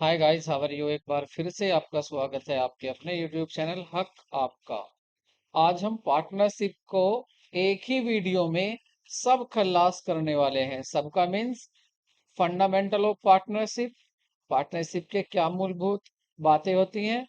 Hi guys, how are you. एक बार फिर से आपका स्वागत है आपके अपने यूट्यूब चैनल हक आपका। आज हम पार्टनरशिप को एक ही वीडियो में सब खल्लास करने वाले हैं। सबका means fundamental of partnership, partnership के क्या मूलभूत बातें होती हैं,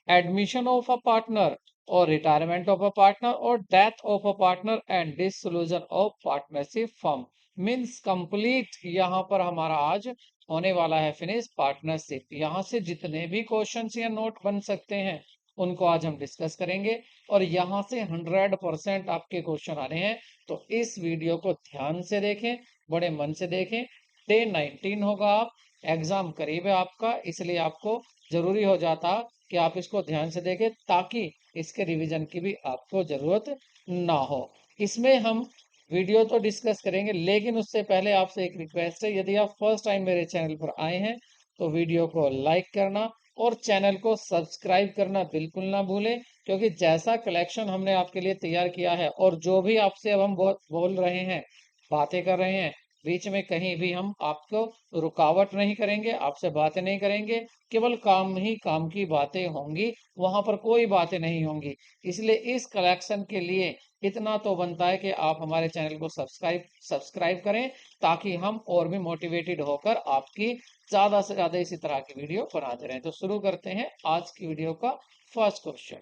एडमिशन ऑफ अ पार्टनर और रिटायरमेंट ऑफ अ पार्टनर और death of a partner and dissolution of partnership firm. Means complete यहाँ पर हमारा आज होने वाला है फिनिश पार्टनरशिप। यहाँ से जितने भी क्वेश्चंस या नोट बन सकते हैं उनको आज हम डिस्कस करेंगे और यहाँ से 100% आपके क्वेश्चन आ रहे हैं। तो इस वीडियो को ध्यान से देखें, बड़े मन से देखें। डे 19 होगा, आप एग्जाम करीब है आपका, इसलिए आपको जरूरी हो जाता कि आप इसको ध्यान से देखें ताकि इसके रिवीजन की भी आपको जरूरत ना हो। इसमें हम वीडियो तो डिस्कस करेंगे, लेकिन उससे पहले आपसे एक रिक्वेस्ट है, यदि आप फर्स्ट टाइम मेरे चैनल पर आए हैं तो वीडियो को लाइक करना और चैनल को सब्सक्राइब करना बिल्कुल ना भूलें, क्योंकि जैसा कलेक्शन हमने आपके लिए तैयार किया है और जो भी आपसे अब हम बोल रहे हैं, बातें कर रहे हैं, बीच में कहीं भी हम आपको रुकावट नहीं करेंगे, आपसे बातें नहीं करेंगे। केवल काम ही काम की बातें होंगी, वहां पर कोई बातें नहीं होंगी। इसलिए इस कलेक्शन के लिए इतना तो बनता है कि आप हमारे चैनल को सब्सक्राइब करें, ताकि हम और भी मोटिवेटेड होकर आपकी ज्यादा से ज्यादा इसी तरह की वीडियो बनाते रहें। तो शुरू करते हैं आज की वीडियो का फर्स्ट क्वेश्चन।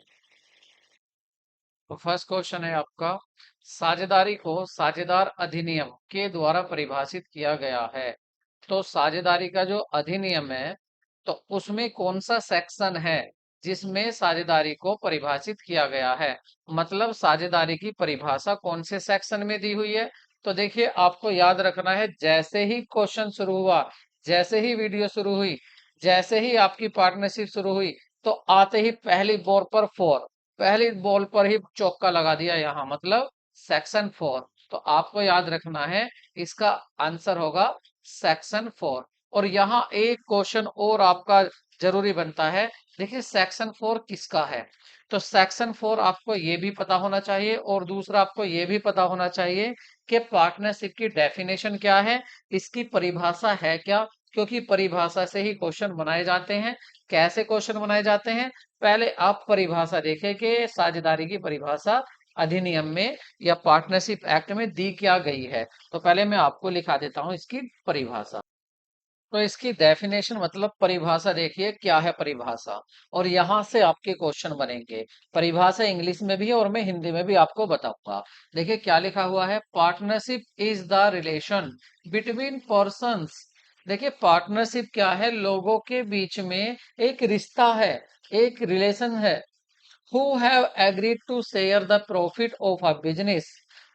तो फर्स्ट क्वेश्चन है आपका, साझेदारी को साझेदार अधिनियम के द्वारा परिभाषित किया गया है। तो साझेदारी का जो अधिनियम है, तो उसमें कौन सा सेक्शन है जिसमें साझेदारी को परिभाषित किया गया है। मतलब साझेदारी की परिभाषा कौन से सेक्शन में दी हुई है। तो देखिए, आपको याद रखना है, जैसे ही क्वेश्चन शुरू हुआ, जैसे ही वीडियो शुरू हुई, जैसे ही आपकी पार्टनरशिप शुरू हुई, तो आते ही पहली बोर पर फोर, पहली बॉल पर ही चौका लगा दिया यहाँ, मतलब सेक्शन 4। तो आपको याद रखना है, इसका आंसर होगा सेक्शन 4। और यहाँ एक क्वेश्चन और आपका जरूरी बनता है। देखिए, सेक्शन 4 किसका है। तो सेक्शन 4 आपको ये भी पता होना चाहिए और दूसरा आपको ये भी पता होना चाहिए कि पार्टनरशिप की डेफिनेशन क्या है, इसकी परिभाषा है क्या। क्योंकि परिभाषा से ही क्वेश्चन बनाए जाते हैं। कैसे क्वेश्चन बनाए जाते हैं, पहले आप परिभाषा देखें कि साझेदारी की परिभाषा अधिनियम में या पार्टनरशिप एक्ट में दी क्या गई है। तो पहले मैं आपको लिखा देता हूं इसकी परिभाषा। तो इसकी डेफिनेशन मतलब परिभाषा देखिए क्या है परिभाषा, और यहां से आपके क्वेश्चन बनेंगे। परिभाषा इंग्लिश में भी है और मैं हिंदी में भी आपको बताऊंगा। देखिए क्या लिखा हुआ है, partnership is the relation between persons. देखिए, पार्टनरशिप क्या है, लोगों के बीच में एक रिश्ता है, एक रिलेशन है। Who have agreed to share the profit of a business,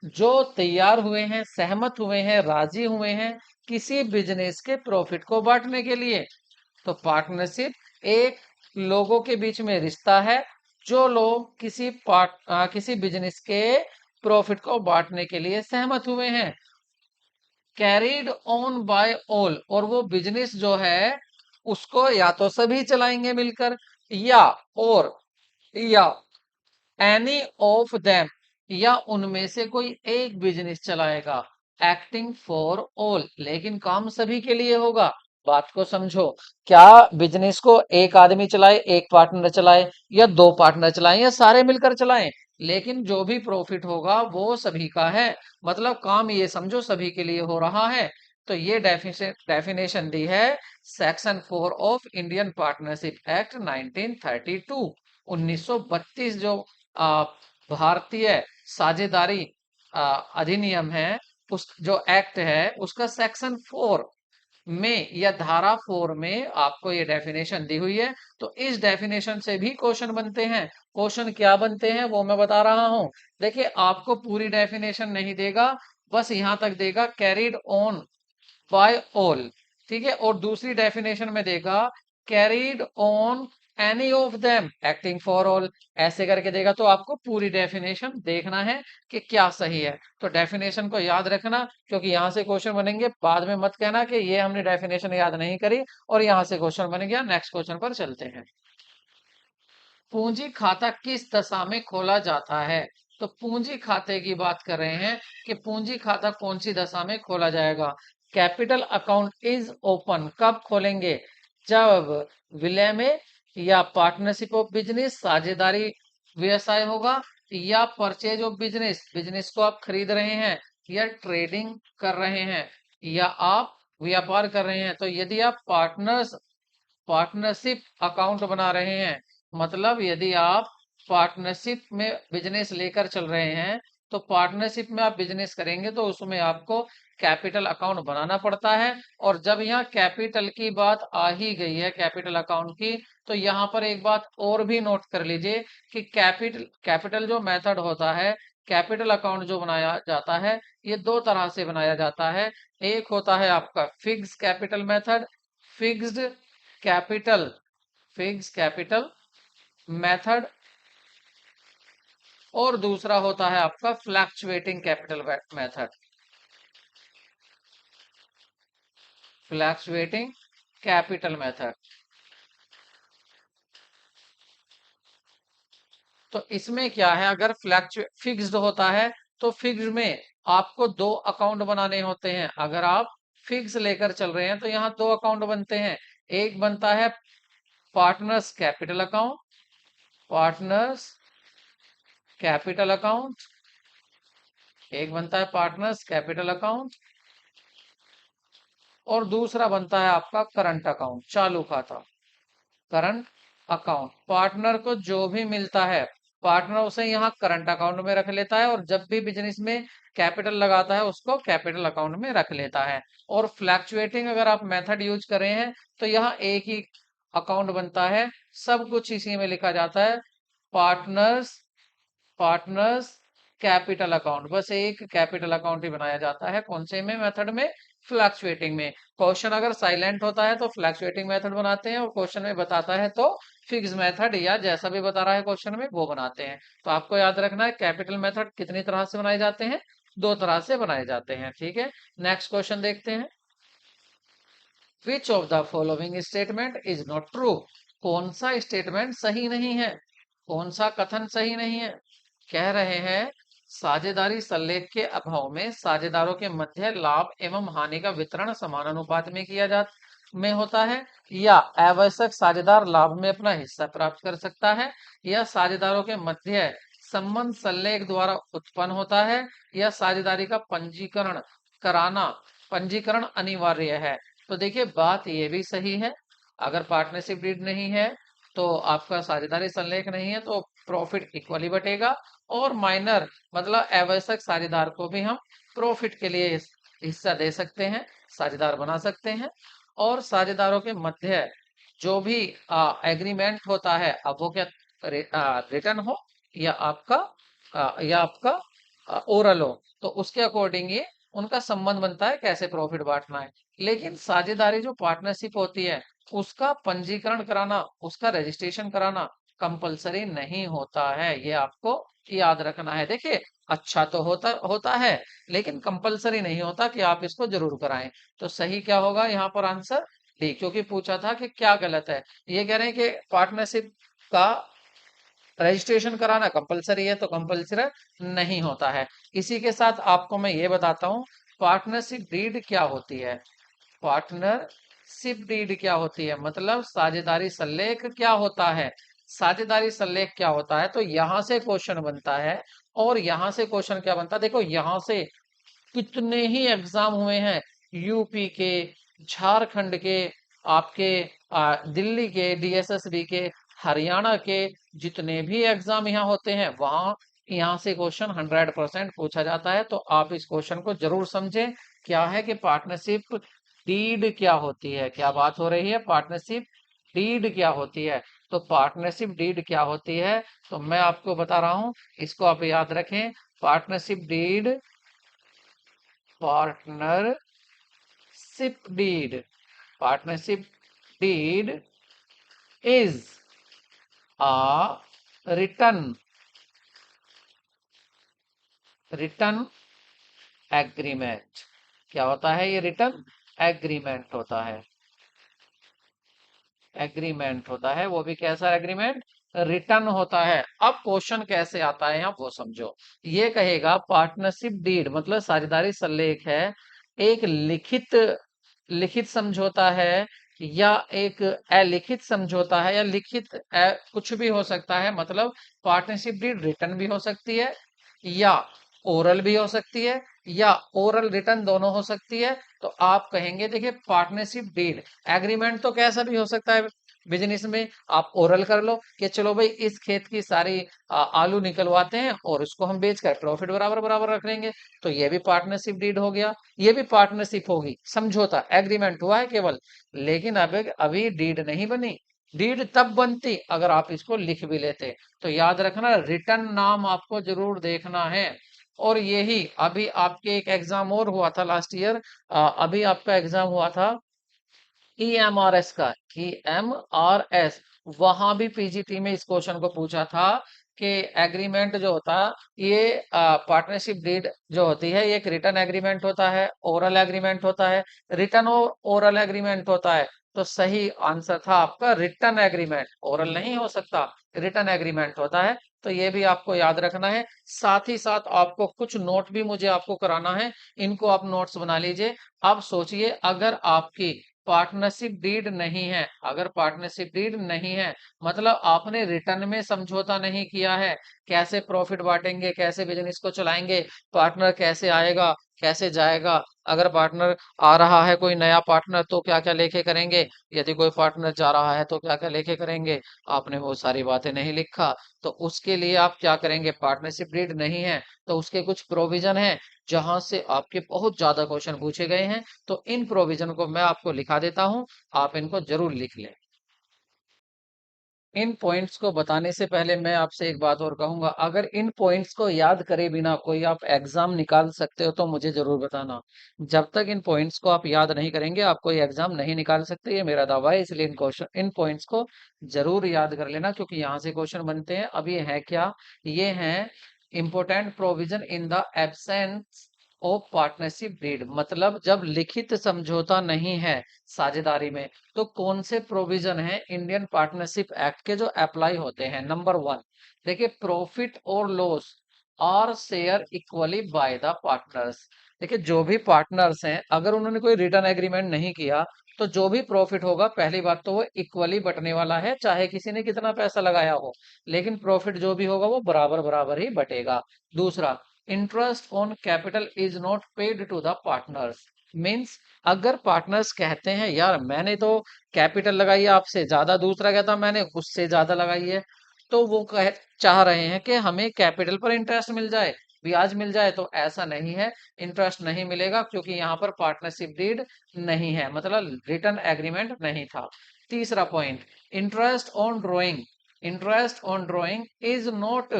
जो तैयार हुए हैं, सहमत हुए हैं, राजी हुए हैं किसी बिजनेस के प्रॉफिट को बांटने के लिए। तो पार्टनरशिप एक लोगों के बीच में रिश्ता है, जो लोग किसी बिजनेस के प्रॉफिट को बांटने के लिए सहमत हुए हैं। कैरिड ऑन बाय ऑल, और वो बिजनेस जो है उसको या तो सभी चलाएंगे मिलकर, या और या एनी ऑफ देम, या उनमें से कोई एक बिजनेस चलाएगा। एक्टिंग फॉर ऑल, लेकिन काम सभी के लिए होगा। बात को समझो, क्या बिजनेस को एक आदमी चलाए, एक पार्टनर चलाए, या दो पार्टनर चलाएं, या सारे मिलकर चलाएं, लेकिन जो भी प्रॉफिट होगा वो सभी का है। मतलब काम ये समझो सभी के लिए हो रहा है। तो ये डेफिनेशन दी है section 4 of Indian partnership act 1932, 1932, जो आ, भारतीय साझेदारी अधिनियम है, उस जो एक्ट है उसका सेक्शन 4 में या धारा 4 में आपको ये डेफिनेशन दी हुई है। तो इस डेफिनेशन से भी क्वेश्चन बनते हैं। क्वेश्चन क्या बनते हैं वो मैं बता रहा हूं। देखिए, आपको पूरी डेफिनेशन नहीं देगा, बस यहां तक देगा कैरिड ऑन बाय ऑल, ठीक है। और दूसरी डेफिनेशन में देगा carried on any of them acting for all, ऐसे करके देगा। तो आपको पूरी डेफिनेशन देखना है कि क्या सही है। तो डेफिनेशन को याद रखना, क्योंकि यहां से क्वेश्चन बनेंगे। बाद में मत कहना कि ये हमने डेफिनेशन याद नहीं करी और यहां से क्वेश्चन बन गया। नेक्स्ट क्वेश्चन पर चलते हैं। पूंजी खाता किस दशा में खोला जाता है। तो पूंजी खाते की बात कर रहे हैं कि पूंजी खाता कौन सी दशा में खोला जाएगा। कैपिटल अकाउंट इज ओपन कब खोलेंगे, जब विलय में या पार्टनरशिप ऑफ बिजनेस साझेदारी व्यवसाय होगा, या परचेज ऑफ बिजनेस बिजनेस को आप खरीद रहे हैं, या ट्रेडिंग कर रहे हैं, या आप व्यापार कर रहे हैं। तो यदि आप पार्टनरशिप अकाउंट बना रहे हैं, मतलब यदि आप पार्टनरशिप में बिजनेस लेकर चल रहे हैं, तो पार्टनरशिप में आप बिजनेस करेंगे तो उसमें आपको कैपिटल अकाउंट बनाना पड़ता है। और जब यहाँ कैपिटल की बात आ ही गई है, कैपिटल अकाउंट की, तो यहाँ पर एक बात और भी नोट कर लीजिए कि कैपिटल कैपिटल जो मेथड होता है, कैपिटल अकाउंट जो बनाया जाता है, ये दो तरह से बनाया जाता है। एक होता है आपका fix capital method, fixed capital fix capital method, और दूसरा होता है आपका fluctuating capital method, fluctuating capital method. तो इसमें क्या है, अगर फिक्स्ड होता है तो फिक्स्ड में आपको दो अकाउंट बनाने होते हैं। अगर आप फिक्स लेकर चल रहे हैं तो यहाँ दो अकाउंट बनते हैं। एक बनता है partners capital account, partners capital account, एक बनता है पार्टनर्स कैपिटल अकाउंट, और दूसरा बनता है आपका करंट अकाउंट, चालू खाता, करंट अकाउंट। पार्टनर को जो भी मिलता है, पार्टनर उसे यहाँ करंट अकाउंट में रख लेता है, और जब भी बिजनेस में कैपिटल लगाता है उसको कैपिटल अकाउंट में रख लेता है। और फ्लैक्चुएटिंग अगर आप मेथड यूज कर रहे हैं तो यहाँ एक ही अकाउंट बनता है, सब कुछ इसी में लिखा जाता है, पार्टनर्स पार्टनर्स कैपिटल अकाउंट। बस एक कैपिटल अकाउंट ही बनाया जाता है, कौन से में, मेथड में, फ्लैक्चुएटिंग में। क्वेश्चन अगर साइलेंट होता है तो फ्लैक्चुएटिंग मेथड बनाते हैं, और क्वेश्चन में बताता है तो फिक्स मेथड, या जैसा भी बता रहा है क्वेश्चन में वो बनाते हैं। तो आपको याद रखना है कैपिटल मेथड कितनी तरह से बनाए जाते हैं, दो तरह से बनाए जाते हैं। ठीक है, नेक्स्ट क्वेश्चन देखते हैं। Which of the following statement is not true? कौन सा स्टेटमेंट सही नहीं है, कौन सा कथन सही नहीं है? कह रहे हैं साझेदारी सल्लेख के अभाव में साझेदारों के मध्य लाभ एवं हानि का वितरण समानुपात में किया जा में होता है, या आवश्यक साझेदार लाभ में अपना हिस्सा प्राप्त कर सकता है, या साझेदारों के मध्य संबंध सल्लेख द्वारा उत्पन्न होता है, या साझेदारी का पंजीकरण अनिवार्य है। तो देखिए बात ये भी सही है, अगर पार्टनरशिप डीड नहीं है तो आपका साझेदारी संलेख नहीं है तो प्रॉफिट इक्वली बटेगा, और माइनर मतलब आवश्यक साझेदार को भी हम प्रॉफिट के लिए हिस्सा दे सकते हैं, साझेदार बना सकते हैं। और साझेदारों के मध्य जो भी एग्रीमेंट होता है, अब वो क्या रिटर्न हो या आपका ओरल हो, तो उसके अकॉर्डिंग ये उनका संबंध बनता है कैसे प्रॉफिट बांटना है। लेकिन साझेदारी जो पार्टनरशिप होती है उसका पंजीकरण कराना, उसका रजिस्ट्रेशन कराना कंपलसरी नहीं होता है, ये आपको याद रखना है। देखिए अच्छा तो होता होता है, लेकिन कंपलसरी नहीं होता कि आप इसको जरूर कराएं। तो सही क्या होगा यहाँ पर आंसर डी, क्योंकि पूछा था कि क्या गलत है। ये कह रहे हैं कि पार्टनरशिप का रजिस्ट्रेशन कराना कंपलसरी है, तो कंपलसरी नहीं होता है। इसी के साथ आपको मैं ये बताता हूँ पार्टनरशिप डीड क्या होती है। पार्टनरशिप डीड क्या होती है, मतलब साझेदारी सल्लेख क्या होता है। साझेदारी सल्लेख क्या होता है, तो यहां से क्वेश्चन बनता है, और यहां से क्वेश्चन क्या बनता है, देखो यहां से कितने ही एग्जाम हुए हैं, यूपी के, झारखंड के, आपके दिल्ली के डीएसएसबी के, हरियाणा के, जितने भी एग्जाम यहाँ होते हैं वहां यहाँ से क्वेश्चन 100% पूछा जाता है। तो आप इस क्वेश्चन को जरूर समझें, क्या है कि पार्टनरशिप डीड क्या होती है, क्या बात हो रही है, पार्टनरशिप डीड क्या होती है। तो पार्टनरशिप डीड क्या होती है, तो मैं आपको बता रहा हूं, इसको आप याद रखें। Partnership deed partnership deed partnership deed is a written agreement. क्या होता है, ये रिटर्न एग्रीमेंट होता है, एग्रीमेंट होता है, वो भी कैसा एग्रीमेंट, रिटर्न होता है। अब क्वेश्चन कैसे आता है यहाँ वो समझो। ये कहेगा पार्टनरशिप डीड मतलब साझेदारी सल्लेख है, एक लिखित लिखित समझौता है, या एक अलिखित समझौता है, या लिखित कुछ भी हो सकता है, मतलब पार्टनरशिप डीड रिटर्न भी हो सकती है, या ओरल भी हो सकती है, या ओरल रिटर्न दोनों हो सकती है। तो आप कहेंगे देखिए पार्टनरशिप डीड, एग्रीमेंट तो कैसा भी हो सकता है बिजनेस में। आप ओरल कर लो कि चलो भाई इस खेत की सारी आलू निकलवाते हैं और उसको हम बेचकर प्रॉफिट बराबर बराबर रख लेंगे। तो ये भी पार्टनरशिप डीड हो गया, ये भी पार्टनरशिप होगी, समझौता एग्रीमेंट हुआ है केवल। लेकिन अब अभी डीड नहीं बनी। डीड तब बनती अगर आप इसको लिख भी लेते। तो याद रखना रिटर्न नाम आपको जरूर देखना है। और यही अभी आपके एक एग्जाम और हुआ था लास्ट ईयर, अभी आपका एग्जाम हुआ था EMRS का, EMRS, वहां भी पीजीटी में इस क्वेश्चन को पूछा था कि एग्रीमेंट जो होता है ये पार्टनरशिप डीड जो होती है ये एक रिटर्न एग्रीमेंट होता है, ओरल एग्रीमेंट होता है, रिटर्न और ओरल एग्रीमेंट होता है। तो सही आंसर था आपका रिटर्न एग्रीमेंट, ओरल नहीं हो सकता, रिटर्न एग्रीमेंट होता है। तो ये भी आपको याद रखना है। साथ ही साथ आपको कुछ नोट भी मुझे आपको कराना है, इनको आप नोट्स बना लीजिए। अब सोचिए अगर आपकी पार्टनरशिप डीड नहीं है, अगर पार्टनरशिप डीड नहीं है मतलब आपने रिटर्न में समझौता नहीं किया है, कैसे प्रॉफिट बांटेंगे, कैसे बिजनेस को चलाएंगे, पार्टनर कैसे आएगा, कैसे जाएगा, अगर पार्टनर आ रहा है कोई नया पार्टनर तो क्या क्या लेके करेंगे, यदि कोई पार्टनर जा रहा है तो क्या क्या लेके करेंगे, आपने वो सारी बातें नहीं लिखा। तो उसके लिए आप क्या करेंगे, पार्टनरशिप डीड नहीं है तो उसके कुछ प्रोविजन है जहां से आपके बहुत ज्यादा क्वेश्चन पूछे गए हैं। तो इन प्रोविजन को मैं आपको लिखा देता हूं, आप इनको जरूर लिख लें। इन पॉइंट्स को बताने से पहले मैं आपसे एक बात और कहूंगा, अगर इन पॉइंट्स को याद करे बिना कोई आप एग्जाम निकाल सकते हो तो मुझे जरूर बताना। जब तक इन पॉइंट्स को आप याद नहीं करेंगे आप कोई एग्जाम नहीं निकाल सकते, ये मेरा दावा है। इसलिए इन क्वेश्चन इन पॉइंट्स को जरूर याद कर लेना, क्योंकि यहाँ से क्वेश्चन बनते हैं। अब ये है क्या, ये हैं important provision in the absence of partnership deed, मतलब जब लिखित समझौता नहीं है साझेदारी में तो कौन से प्रोविजन है इंडियन पार्टनरशिप एक्ट के जो अप्लाई होते हैं। नंबर वन, देखिए प्रॉफिट और loss are shared equally by the partners. देखिए जो भी पार्टनर्स हैं अगर उन्होंने कोई रिटर्न एग्रीमेंट नहीं किया तो जो भी प्रॉफिट होगा पहली बात तो वो इक्वली बटने वाला है, चाहे किसी ने कितना पैसा लगाया हो, लेकिन प्रॉफिट जो भी होगा वो बराबर बराबर ही बटेगा। दूसरा, interest on capital is not paid to the partners. Means अगर पार्टनर्स कहते हैं यार मैंने तो कैपिटल लगाई है आपसे ज्यादा, दूसरा कहता मैंने उससे ज्यादा लगाई है, तो वो चाह रहे हैं कि हमें कैपिटल पर इंटरेस्ट मिल जाए, ब्याज मिल जाए, तो ऐसा नहीं है, इंटरेस्ट नहीं मिलेगा क्योंकि यहाँ पर पार्टनरशिप डीड नहीं है, मतलब रिटर्न एग्रीमेंट नहीं था। तीसरा point, interest on drawing, interest on drawing is not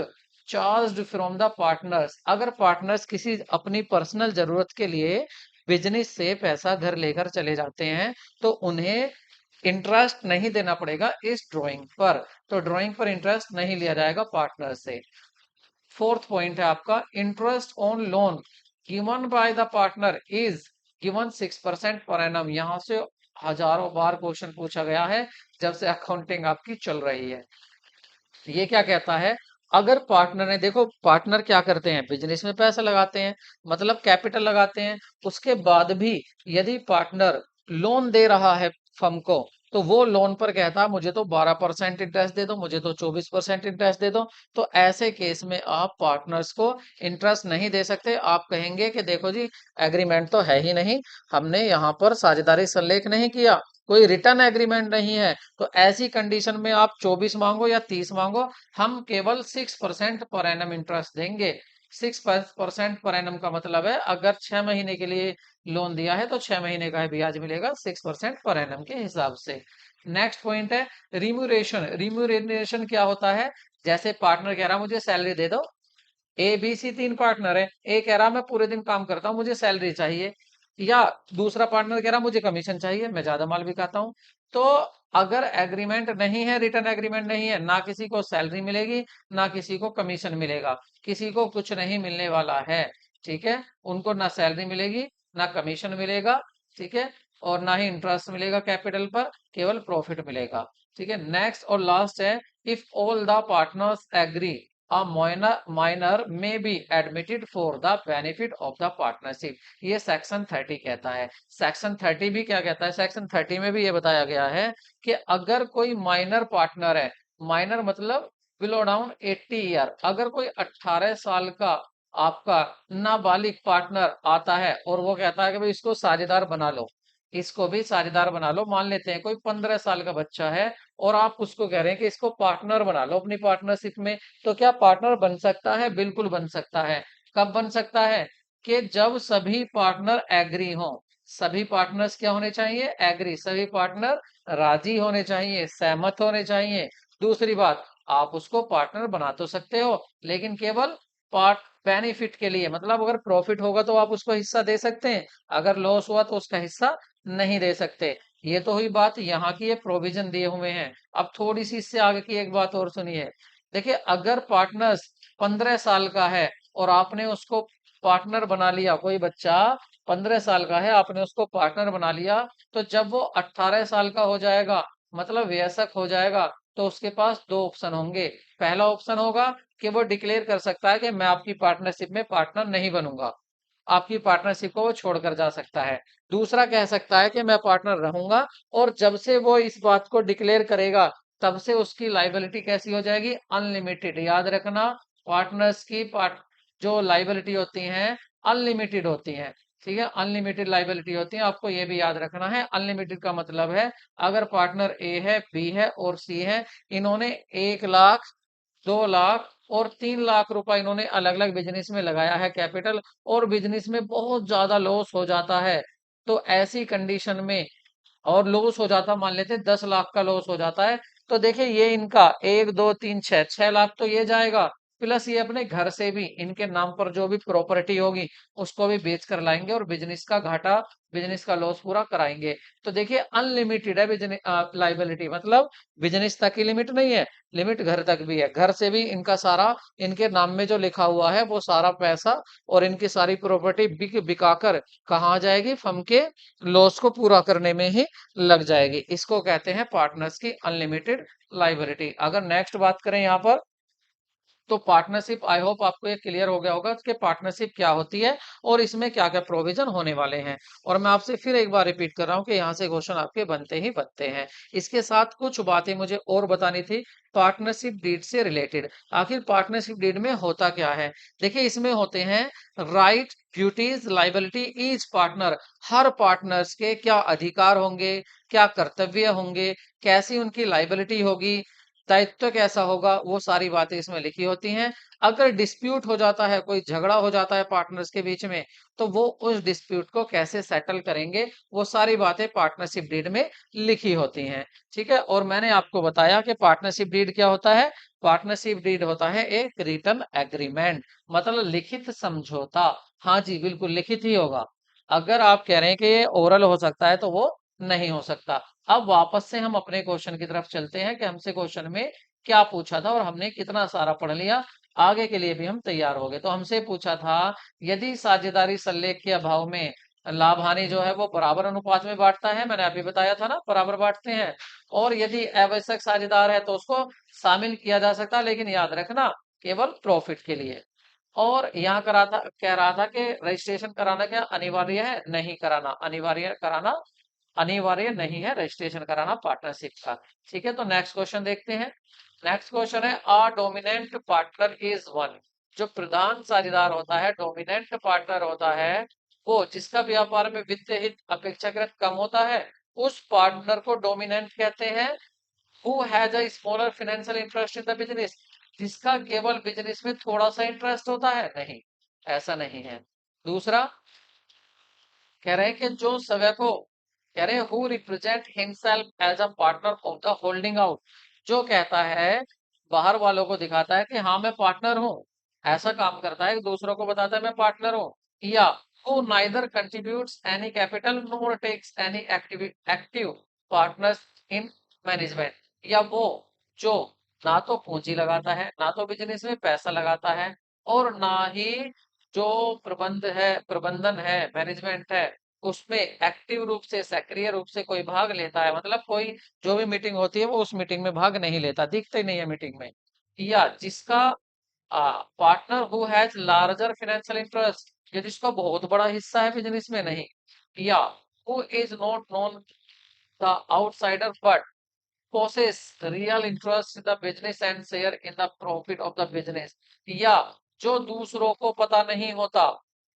charged from the partners. अगर पार्टनर्स किसी अपनी पर्सनल जरूरत के लिए बिजनेस से पैसा घर लेकर चले जाते हैं तो उन्हें इंटरेस्ट नहीं देना पड़ेगा इस ड्राइंग पर, तो ड्राइंग पर इंटरेस्ट नहीं लिया जाएगा पार्टनर से। फोर्थ पॉइंट है आपका, interest on loan given by the partner is given 6% per annum. यहां से हजारों बार क्वेश्चन पूछा गया है जब से अकाउंटिंग आपकी चल रही है। ये क्या कहता है, अगर पार्टनर ने, देखो पार्टनर क्या करते हैं, बिजनेस में पैसा लगाते हैं, मतलब कैपिटल लगाते हैं, उसके बाद भी यदि पार्टनर लोन दे रहा है फर्म को तो वो लोन पर कहता है मुझे तो 12% इंटरेस्ट दे दो, मुझे तो 24% इंटरेस्ट दे दो। तो ऐसे केस में आप पार्टनर्स को इंटरेस्ट नहीं दे सकते। आप कहेंगे कि देखो जी एग्रीमेंट तो है ही नहीं, हमने यहाँ पर साझेदारी संलेख नहीं किया, कोई रिटर्न एग्रीमेंट नहीं है, तो ऐसी कंडीशन में आप 24 मांगो या 30 मांगो, हम केवल 6% पर एनम इंटरेस्ट देंगे। 6% पर एनम का मतलब है अगर 6 महीने के लिए लोन दिया है तो 6 महीने का ही ब्याज मिलेगा 6% पर एनम के हिसाब से। नेक्स्ट पॉइंट है रिम्यूरेशन। रिम्यूरेशन क्या होता है, जैसे पार्टनर कह रहा मुझे सैलरी दे दो, ए बी सी तीन पार्टनर है, ए कह रहा मैं पूरे दिन काम करता हूँ मुझे सैलरी चाहिए, या दूसरा पार्टनर कह रहा मुझे कमीशन चाहिए मैं ज्यादा माल बिकाता हूँ। तो अगर एग्रीमेंट नहीं है, रिटर्न एग्रीमेंट नहीं है, ना किसी को सैलरी मिलेगी ना किसी को कमीशन मिलेगा, किसी को कुछ नहीं मिलने वाला है। ठीक है, उनको ना सैलरी मिलेगी ना कमीशन मिलेगा, ठीक है, और ना ही इंटरेस्ट मिलेगा कैपिटल पर, केवल प्रॉफिट मिलेगा। ठीक है, नेक्स्ट और लास्ट है, if all the partners agree A minor may be admitted for the benefit of the partnership। ये सेक्शन 30 कहता है। सेक्शन 30 भी क्या कहता है? सेक्शन 30 में भी ये बताया गया है कि अगर कोई माइनर पार्टनर है, माइनर मतलब बिलो डाउन 80 ईयर, अगर कोई 18 साल का आपका नाबालिग पार्टनर आता है और वो कहता है कि भाई इसको साझेदार बना लो, इसको भी साझेदार बना लो, मान लेते हैं कोई 15 साल का बच्चा है और आप उसको कह रहे हैं कि इसको पार्टनर बना लो अपनी पार्टनरशिप में, तो क्या पार्टनर बन सकता है? बिल्कुल बन सकता है। कब बन सकता है? कि जब सभी पार्टनर एग्री हों। सभी पार्टनर्स क्या होने चाहिए? एग्री। सभी पार्टनर राजी होने चाहिए, सहमत होने चाहिए। दूसरी बात, आप उसको पार्टनर बना तो सकते हो, लेकिन केवल पार्ट बेनिफिट के लिए, मतलब अगर प्रॉफिट होगा तो आप उसको हिस्सा दे सकते हैं, अगर लॉस हुआ तो उसका हिस्सा नहीं दे सकते। ये तो हुई बात यहाँ की, ये प्रोविजन दिए हुए हैं। अब थोड़ी सी इससे आगे की एक बात और सुनिए। देखिए, अगर पार्टनर्स 15 साल का है और आपने उसको पार्टनर बना लिया, कोई बच्चा 15 साल का है, आपने उसको पार्टनर बना लिया, तो जब वो 18 साल का हो जाएगा, मतलब वयस्क हो जाएगा, तो उसके पास दो ऑप्शन होंगे। पहला ऑप्शन होगा कि वो डिक्लेयर कर सकता है कि मैं आपकी पार्टनरशिप में पार्टनर नहीं बनूंगा, आपकी पार्टनरशिप को वो छोड़कर जा सकता है। दूसरा कह सकता है कि मैं पार्टनर रहूंगा, और जब से वो इस बात को डिक्लेयर करेगा, तब से उसकी लाइबिलिटी कैसी हो जाएगी? अनलिमिटेड। याद रखना, पार्टनर्स की जो लाइबिलिटी होती हैं, अनलिमिटेड होती हैं। ठीक है, अनलिमिटेड लाइबिलिटी होती है, आपको ये भी याद रखना है। अनलिमिटेड का मतलब है, अगर पार्टनर ए है, बी है और सी है, इन्होंने 1 लाख, 2 लाख और 3 लाख रुपए इन्होंने अलग अलग बिजनेस में लगाया है कैपिटल, और बिजनेस में बहुत ज्यादा लॉस हो जाता है, तो ऐसी कंडीशन में, और लॉस हो जाता, मान लेते हैं 10 लाख का लॉस हो जाता है, तो देखिए ये इनका 1 2 3 6 6 लाख तो ये जाएगा, प्लस ये अपने घर से भी इनके नाम पर जो भी प्रॉपर्टी होगी उसको भी बेच कर लाएंगे और बिजनेस का घाटा, बिजनेस का लॉस पूरा कराएंगे। तो देखिए अनलिमिटेड है बिजनेस लाइबिलिटी, मतलब बिजनेस तक की लिमिट नहीं है, लिमिट घर तक भी है। घर से भी इनका सारा, इनके नाम में जो लिखा हुआ है वो सारा पैसा और इनकी सारी प्रॉपर्टी बिकाकर कहाँ आ जाएगी? फर्म के लॉस को पूरा करने में ही लग जाएगी। इसको कहते हैं पार्टनर्स की अनलिमिटेड लाइबिलिटी। अगर नेक्स्ट बात करें यहाँ पर, तो पार्टनरशिप, आई होप आपको ये क्लियर हो गया होगा कि पार्टनरशिप क्या होती है और इसमें क्या क्या प्रोविजन होने वाले हैं। और मैं आपसे फिर एक बार रिपीट कर रहा हूँ कि यहाँ से क्वेश्चन आपके बनते ही बनते हैं। इसके साथ कुछ बातें मुझे और बतानी थी पार्टनरशिप डीड से रिलेटेड। आखिर पार्टनरशिप डीड में होता क्या है? देखिए, इसमें होते हैं right, duties, liability each partner. हर पार्टनर्स के क्या अधिकार होंगे, क्या कर्तव्य होंगे, कैसी उनकी लाइबिलिटी होगी, दायित्व कैसा होगा, वो सारी बातें इसमें लिखी होती हैं। अगर डिस्प्यूट हो जाता है, कोई झगड़ा हो जाता है पार्टनर्स के बीच में, तो वो उस डिस्प्यूट को कैसे सेटल करेंगे, वो सारी बातें पार्टनरशिप डीड में लिखी होती हैं। ठीक है, और मैंने आपको बताया कि पार्टनरशिप डीड क्या होता है? पार्टनरशिप डीड होता है एक रिटन एग्रीमेंट, मतलब लिखित समझौता। हाँ जी, बिल्कुल लिखित ही होगा। अगर आप कह रहे हैं कि ये ओरल हो सकता है, तो वो नहीं हो सकता। अब वापस से हम अपने क्वेश्चन की तरफ चलते हैं कि हमसे क्वेश्चन में क्या पूछा था और हमने कितना सारा पढ़ लिया, आगे के लिए भी हम तैयार हो गए। तो हमसे पूछा था, यदि साझेदारी सल्लेख के अभाव में लाभ हानि जो है वो बराबर अनुपात में बांटता है, मैंने अभी बताया था ना, बराबर बांटते हैं, और यदि आवश्यक साझेदार है तो उसको शामिल किया जा सकता है, लेकिन याद रखना केवल प्रॉफिट के लिए। और यहाँ करा था, कह रहा था कि रजिस्ट्रेशन कराना क्या अनिवार्य है? नहीं कराना अनिवार्य, कराना अनिवार्य नहीं है रजिस्ट्रेशन कराना पार्टनरशिप का। ठीक है, तो नेक्स्ट क्वेश्चन देखते हैं। नेक्स्ट क्वेश्चन है, आ डोमिनेंट पार्टनर इज वन। जो प्रधान साझेदार होता है, डोमिनेंट पार्टनर होता है, वो जिसका व्यापार में वित्तीय हित अपेक्षाकृत कम होता है, उस पार्टनर को डोमिनेंट कहते हैं। Who has a smaller financial interest in the business. जिसका केवल बिजनेस में थोड़ा सा इंटरेस्ट होता है? नहीं, ऐसा नहीं है। दूसरा कह रहे हैं कि जो समय को, कह रहे हैं who represent himself as a partner of the holding out. जो कहता है, बाहर वालों को दिखाता है कि हाँ मैं पार्टनर हूँ, ऐसा काम करता है, दूसरों को बताता है मैं पार्टनर हूँ। या who neither contributes any capital nor takes any active partners in management. या वो जो ना तो पूंजी लगाता है, ना तो बिजनेस में पैसा लगाता है, और ना ही जो प्रबंधन है, मैनेजमेंट है, उसमें एक्टिव रूप से, सक्रिय रूप से कोई भाग लेता है, मतलब कोई जो भी मीटिंग होती है वो उस मीटिंग में भाग नहीं लेता, दिखते ही नहीं है मीटिंग में। या जिसका partner who has larger financial interest, ये जिसका बहुत बड़ा हिस्सा है बिजनेस में, नहीं। या who is not known the outsider but possess real interest in the business and share in the profit of the business, या जो दूसरों को पता नहीं होता,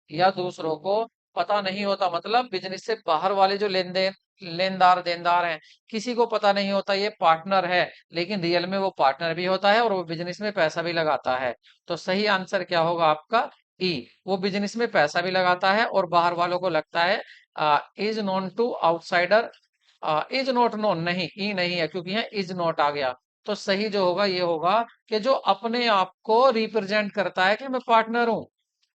या दूसरों को पता नहीं होता मतलब बिजनेस से बाहर वाले जो लेन देन लेनदार देनदार हैं, किसी को पता नहीं होता ये पार्टनर है, लेकिन रियल में वो पार्टनर भी होता है और वो बिजनेस में पैसा भी लगाता है। तो सही आंसर क्या होगा आपका? ई। वो बिजनेस में पैसा भी लगाता है और बाहर वालों को लगता है। Is known to outsider, is not known नहीं, ई नहीं है क्योंकि यहाँ इज नॉट आ गया। तो सही जो होगा ये होगा कि जो अपने आप को रिप्रेजेंट करता है कि मैं पार्टनर हूं,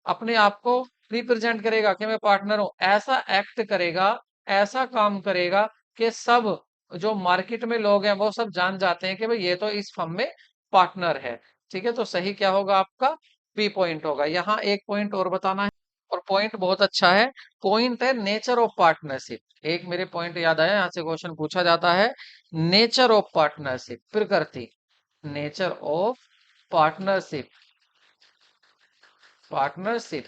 अपने आप को रिप्रेजेंट करेगा कि मैं पार्टनर हूं, ऐसा एक्ट करेगा, ऐसा काम करेगा कि सब जो मार्केट में लोग हैं वो सब जान जाते हैं कि भाई ये तो इस फर्म में पार्टनर है। ठीक है, तो सही क्या होगा आपका? बी पॉइंट होगा। यहाँ एक पॉइंट और बताना है, और पॉइंट बहुत अच्छा है। पॉइंट है नेचर ऑफ पार्टनरशिप। एक मेरे पॉइंट याद आया, यहाँ से क्वेश्चन पूछा जाता है। नेचर ऑफ पार्टनरशिप, प्रकृति, नेचर ऑफ पार्टनरशिप, पार्टनरशिप।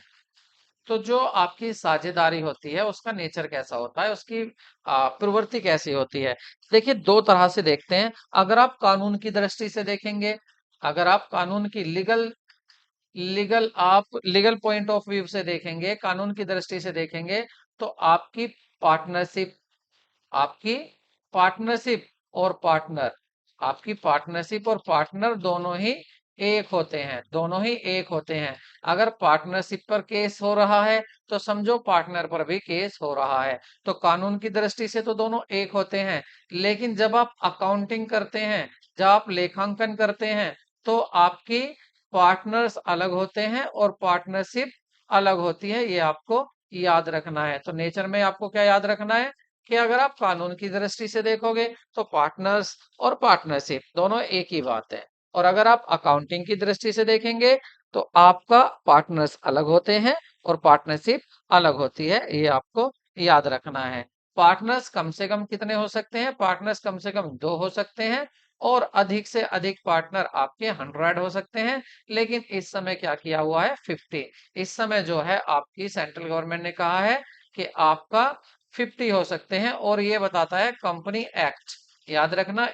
तो जो आपकी साझेदारी होती है उसका नेचर कैसा होता है, उसकी प्रवृत्ति कैसी होती है? देखिए, दो तरह से देखते हैं। अगर आप कानून की दृष्टि से देखेंगे, अगर आप कानून की लीगल पॉइंट ऑफ व्यू से देखेंगे, कानून की दृष्टि से देखेंगे, तो पार्टनरशिप आपकी पार्टनरशिप और पार्टनर आपकी पार्टनरशिप और पार्टनर दोनों ही एक होते हैं, दोनों ही एक होते हैं। अगर पार्टनरशिप पर केस हो रहा है तो समझो पार्टनर पर भी केस हो रहा है। तो कानून की दृष्टि से तो दोनों एक होते हैं, लेकिन जब आप अकाउंटिंग करते हैं, जब आप लेखांकन करते हैं, तो आपकी पार्टनर्स अलग होते हैं और पार्टनरशिप अलग होती है। ये आपको याद रखना है। तो नेचर में आपको क्या याद रखना है कि अगर आप कानून की दृष्टि से देखोगे तो पार्टनर्स और पार्टनरशिप दोनों एक ही बात है, और अगर आप अकाउंटिंग की दृष्टि से देखेंगे तो आपका पार्टनर्स अलग होते हैं और पार्टनरशिप अलग होती है। ये आपको याद रखना है। पार्टनर्स कम से कम कितने हो सकते हैं? पार्टनर्स कम से कम दो हो सकते हैं, और अधिक से अधिक पार्टनर आपके 100 हो सकते हैं। लेकिन इस समय क्या किया हुआ है? 50। इस समय जो है आपकी सेंट्रल गवर्नमेंट ने कहा है कि आपका 50 हो सकते हैं, और ये बताता है कंपनी एक्ट, याद रखना,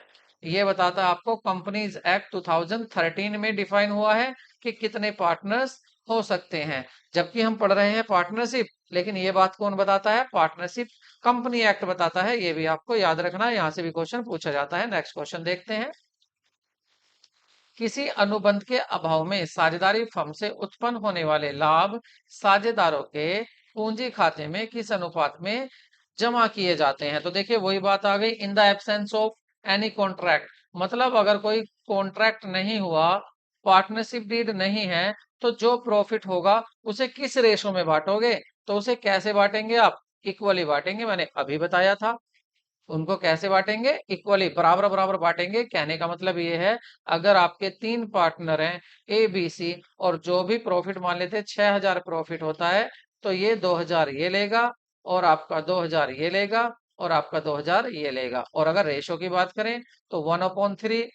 ये बताता है आपको कंपनीज एक्ट 2013 में डिफाइन हुआ है कि कितने पार्टनर्स हो सकते हैं। जबकि हम पढ़ रहे हैं पार्टनरशिप, लेकिन ये बात कौन बताता है? पार्टनरशिप कंपनी एक्ट बताता है। ये भी आपको याद रखना है, यहां से भी क्वेश्चन पूछा जाता है। नेक्स्ट क्वेश्चन देखते हैं। किसी अनुबंध के अभाव में साझेदारी फर्म से उत्पन्न होने वाले लाभ साझेदारों के पूंजी खाते में किस अनुपात में जमा किए जाते हैं? तो देखिए, वही बात आ गई, इन the absence of any contract. मतलब अगर कोई कॉन्ट्रैक्ट नहीं हुआ, पार्टनरशिप डीड नहीं है, तो जो प्रॉफिट होगा उसे किस रेशो में बांटोगे? तो उसे कैसे बांटेंगे आप? इक्वली बांटेंगे, मैंने अभी बताया था। उनको कैसे बांटेंगे? इक्वली, बराबर बराबर बांटेंगे। कहने का मतलब ये है, अगर आपके 3 पार्टनर हैं, ए बी सी, और जो भी प्रॉफिट मान लेते हैं 6000 प्रॉफिट होता है, तो ये 2000 ये लेगा, और आपका 2000 ये लेगा, और आपका 2000 ये लेगा। और अगर रेशो की बात करें तो 1/3,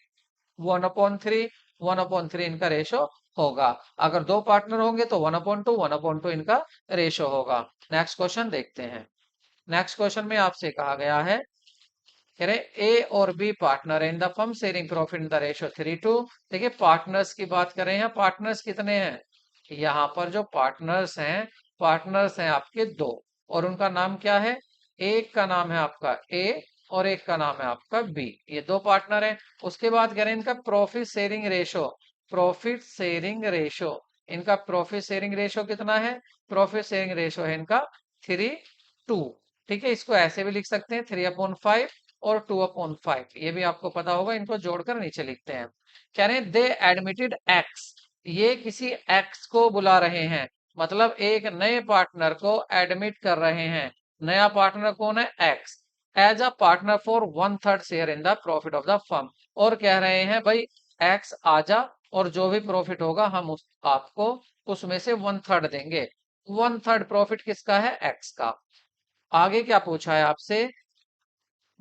1/3, 1/3 इनका रेशो होगा। अगर दो पार्टनर होंगे तो 1/2, 1/2 इनका रेशो होगा। नेक्स्ट क्वेश्चन देखते हैं। नेक्स्ट क्वेश्चन में आपसे कहा गया है, कह रहे ए और B partner in the firm sharing profit in the ratio 3:2। देखिए, पार्टनर्स की बात करें, यहाँ पार्टनर्स कितने हैं? यहाँ पर जो पार्टनर्स हैं आपके दो, और उनका नाम क्या है? एक का नाम है आपका ए, और एक का नाम है आपका बी। ये दो पार्टनर हैं। उसके बाद कह रहे हैं इनका profit sharing ratio, profit sharing ratio, इनका प्रॉफिट शेयरिंग रेशो कितना है? प्रॉफिट शेयरिंग रेशो है इनका 3:2। ठीक है, इसको ऐसे भी लिख सकते हैं 3/5 और 2/5, ये भी आपको पता होगा। इनको जोड़कर नीचे लिखते हैं। कह रहे हैं दे एडमिटेड एक्स, ये किसी एक्स को बुला रहे हैं, मतलब एक नए पार्टनर को एडमिट कर रहे हैं। नया पार्टनर कौन है? X, as a partner for 1/3 share in the profit of the firm. और कह रहे हैं भाई एक्स आजा, और जो भी प्रॉफिट होगा हम आपको उसमें से 1/3 देंगे। 1/3 प्रॉफिट किसका है? एक्स का। आगे क्या पूछा है आपसे?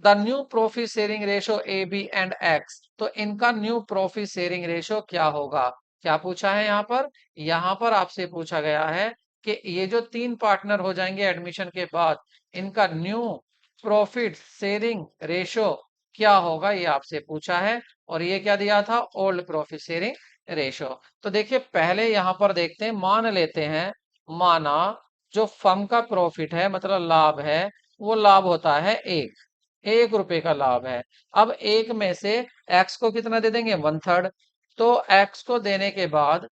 The new profit sharing ratio A B and X, तो इनका न्यू प्रॉफिट शेयरिंग रेशो क्या होगा? क्या पूछा है यहाँ पर? यहाँ पर आपसे पूछा गया है कि ये जो 3 पार्टनर हो जाएंगे एडमिशन के बाद, इनका न्यू प्रॉफिट शेयरिंग रेशो क्या होगा, ये आपसे पूछा है। और ये क्या दिया था? Old profit sharing ratio. तो देखिए पहले यहाँ पर देखते हैं, मान लेते हैं, माना जो फर्म का प्रॉफिट है मतलब लाभ है, वो लाभ होता है 1 रुपए का लाभ है। अब 1 में से एक्स को कितना दे देंगे? 1/3। तो एक्स को देने के बाद,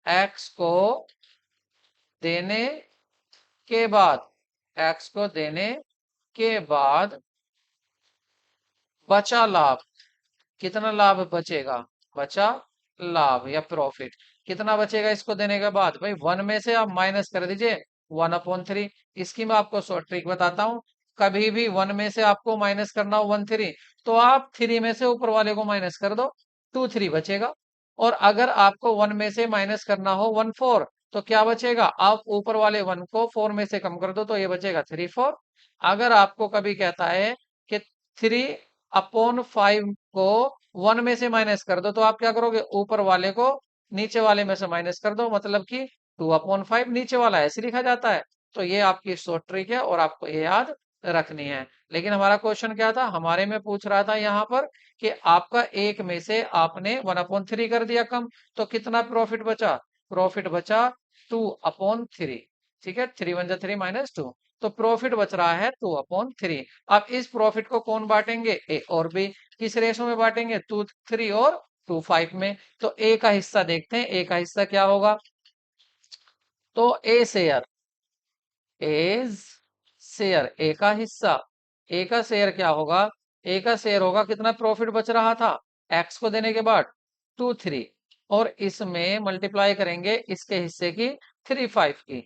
एक्स को देने के बाद, एक्स को देने के बाद बचा लाभ, कितना लाभ बचेगा? बचा लाभ या प्रॉफिट कितना बचेगा इसको देने के बाद? भाई 1 में से आप माइनस कर दीजिए 1/3। इसकी मैं आपको शॉर्ट ट्रिक बताता हूँ। कभी भी 1 में से आपको माइनस करना हो 1/3, तो आप 3 में से ऊपर वाले को माइनस कर दो, 2/3 बचेगा। और अगर आपको 1 में से माइनस करना हो 1/4, तो क्या बचेगा? आप ऊपर वाले 1 को 4 में से कम कर दो, तो ये बचेगा 3/4। अगर आपको कभी कहता है कि 3/5 को 1 में से माइनस कर दो, तो आप क्या करोगे? ऊपर वाले को नीचे वाले में से माइनस कर दो, मतलब कि 2/5 नीचे वाला ऐसे लिखा जाता है। तो ये आपकी शॉर्ट ट्रिक है और आपको ये याद रखनी है। लेकिन हमारा क्वेश्चन क्या था? हमारे में पूछ रहा था यहाँ पर कि आपका 1 में से आपने 1/3 कर दिया कम, तो कितना प्रॉफिट बचा? प्रॉफिट बचा 2/3। ठीक है, 3 × 1 = 3 माइनस 2, तो प्रॉफिट बच रहा है 2/3। अब इस प्रॉफिट को कौन बांटेंगे? ए और बी। किस रेशो में बांटेंगे? 2/3 और 2/5 में। तो ए का हिस्सा देखते हैं, ए का हिस्सा क्या होगा? तो ए शेयर, एज शेयर, ए का हिस्सा, ए का शेयर क्या होगा? ए का शेयर होगा, कितना प्रॉफिट बच रहा था एक्स को देने के बाद? 2/3। और इसमें मल्टीप्लाई करेंगे इसके हिस्से की 3/5 की,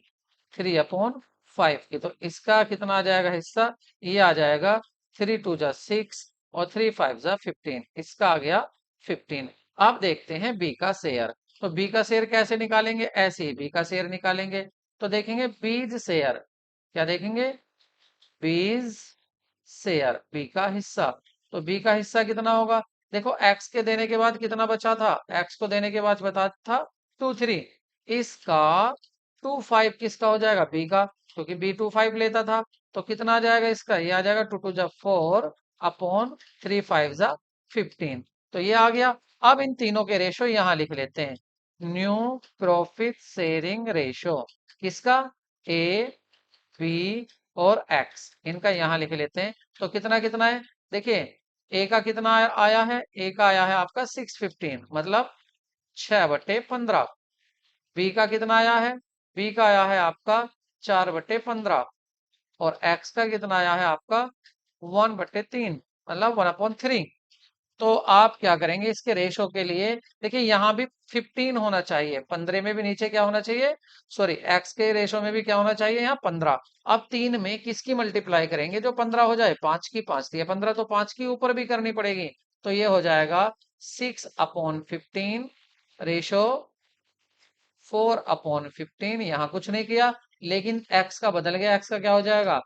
3/5 की। तो इसका कितना आ जाएगा हिस्सा? ये आ जाएगा 3×2 = 6 और 3×5 = 15। इसका आ गया 15। अब देखते हैं बी का शेयर। तो बी का शेयर कैसे निकालेंगे? ऐसे ही बी का शेयर निकालेंगे। तो देखेंगे बीज शेयर, क्या देखेंगे? बीज शेयर, बी का हिस्सा। तो बी का हिस्सा कितना होगा? देखो एक्स के देने के बाद कितना बचा था? एक्स को देने के बाद बता था 2/3। इसका 2/5 किसका हो जाएगा? बी का, क्योंकि बी 2/5 लेता था। तो कितना आ जाएगा इसका? ये आ जाएगा 2×2 = 4/3×5 = 15। तो ये आ गया। अब इन तीनों के रेशो यहां लिख लेते हैं। न्यू प्रॉफिट शेयरिंग रेशो किसका? ए, बी और एक्स, इनका यहां लिख लेते हैं। तो कितना कितना है? देखिए ए का कितना आया है? ए का आया है आपका 615, मतलब 6/15। बी का कितना आया है? बी का आया है आपका 4/15। और एक्स का कितना आया है आपका? 1/3, मतलब 1/3। तो आप क्या करेंगे इसके रेशो के लिए? देखिए यहां भी 15 होना चाहिए, 15 में भी नीचे क्या होना चाहिए? सॉरी, एक्स के रेशो में भी क्या होना चाहिए? यहाँ 15। अब 3 में किसकी मल्टीप्लाई करेंगे जो 15 हो जाए? 5 की, 5 दिया 15, तो 5 की ऊपर भी करनी पड़ेगी। तो ये हो जाएगा 6/15 रेशो 4/15। यहाँ कुछ नहीं किया, लेकिन एक्स का बदल गया, एक्स का क्या हो जाएगा?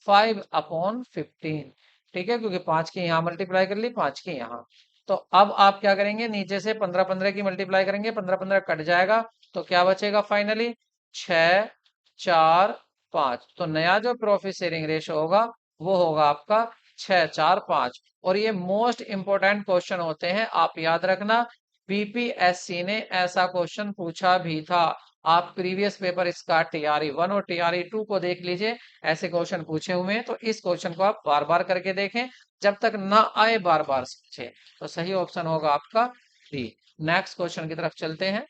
5/15। ठीक है, क्योंकि 5 की यहाँ मल्टीप्लाई कर ली, 5 की यहाँ। तो अब आप क्या करेंगे? नीचे से 15-15 की मल्टीप्लाई करेंगे, 15-15 कट जाएगा, तो क्या बचेगा फाइनली? 6/4/5। तो नया जो प्रॉफिट शेयरिंग रेशो होगा वो होगा आपका 6/4/5। और ये मोस्ट इंपोर्टेंट क्वेश्चन होते हैं, आप याद रखना। बीपीएससी ने ऐसा क्वेश्चन पूछा भी था। आप प्रीवियस पेपर इसका TRE 1 और TRE 2 को देख लीजिए, ऐसे क्वेश्चन पूछे हुए हैं। तो इस क्वेश्चन को आप बार बार करके देखें, जब तक ना आए बार बार समझें। तो सही ऑप्शन होगा आपका डी। नेक्स्ट क्वेश्चन की तरफ चलते हैं।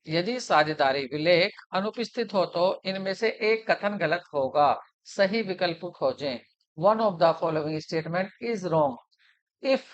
यदि साझेदारी विलेख अनुपस्थित हो तो इनमें से एक कथन गलत होगा, सही विकल्प खोजें। One of the following statement is wrong if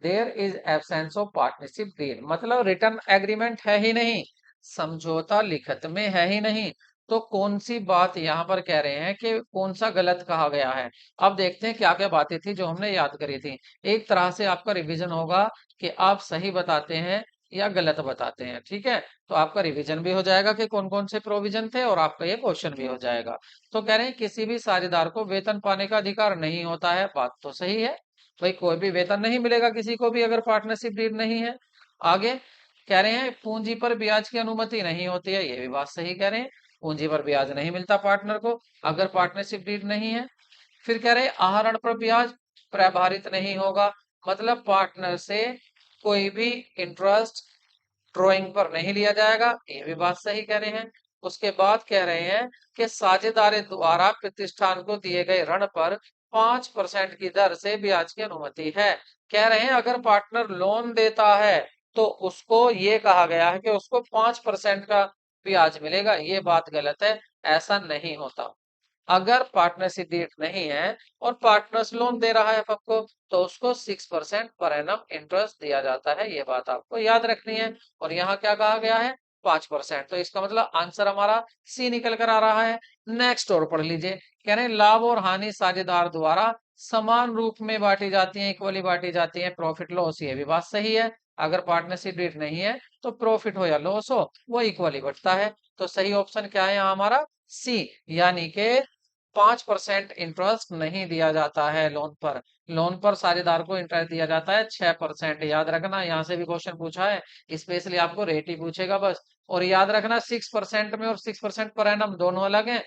there is absence of partnership deal. मतलब रिटर्न एग्रीमेंट है ही नहीं, समझौता लिखित में है ही नहीं, तो कौन सी बात यहाँ पर कह रहे हैं कि कौन सा गलत कहा गया है? अब देखते हैं क्या क्या बातें थी जो हमने याद करी थी। एक तरह से आपका रिवीजन होगा कि आप सही बताते हैं या गलत बताते हैं। ठीक है, तो आपका रिवीजन भी हो जाएगा कि कौन कौन से प्रोविजन थे, और आपका ये क्वेश्चन भी हो जाएगा। तो कह रहे हैं किसी भी साझेदार को वेतन पाने का अधिकार नहीं होता है, बात तो सही है। भाई कोई भी वेतन नहीं मिलेगा किसी को भी अगर पार्टनरशिप डीड नहीं है। आगे कह रहे हैं पूंजी पर ब्याज की अनुमति नहीं होती है, ये भी बात सही कह रहे हैं। पूंजी पर ब्याज नहीं मिलता पार्टनर को अगर पार्टनरशिप डीड नहीं है। फिर कह रहे हैं आहरण पर ब्याज प्रभारित नहीं होगा, मतलब पार्टनर से कोई भी इंटरेस्ट ड्राइंग पर नहीं लिया जाएगा, ये भी बात सही कह रहे हैं। उसके बाद कह रहे हैं कि साझेदारी द्वारा प्रतिष्ठान को दिए गए ऋण पर 5% की दर से ब्याज की अनुमति है। कह रहे हैं अगर पार्टनर लोन देता है तो उसको ये कहा गया है कि उसको 5% का ब्याज मिलेगा, ये बात गलत है, ऐसा नहीं होता। अगर पार्टनरशिप डीड नहीं है और पार्टनर्स लोन दे रहा है आपको तो उसको 6% पर एनम इंटरेस्ट दिया जाता है, ये बात आपको याद रखनी है। और यहाँ क्या कहा गया है 5%, तो इसका मतलब आंसर हमारा सी निकल कर आ रहा है। नेक्स्ट और पढ़ लीजिए, कह रहे हैं लाभ और हानि साझेदार द्वारा समान रूप में बांटी जाती है, इक्वली बांटी जाती है, प्रॉफिट लॉस, ये भी बात सही है। अगर पार्टनरशिप डीड नहीं है तो प्रॉफिट हो या लॉस हो वो इक्वली बढ़ता है। तो सही ऑप्शन क्या है यहाँ हमारा सी, यानी कि 5% इंटरेस्ट नहीं दिया जाता है लोन पर। लोन पर साझेदार को इंटरेस्ट दिया जाता है 6%, याद रखना, यहाँ से भी क्वेश्चन पूछा है स्पेशली आपको रेट ही पूछेगा बस। और याद रखना 6% में और 6% पर एनम दोनों अलग हैं,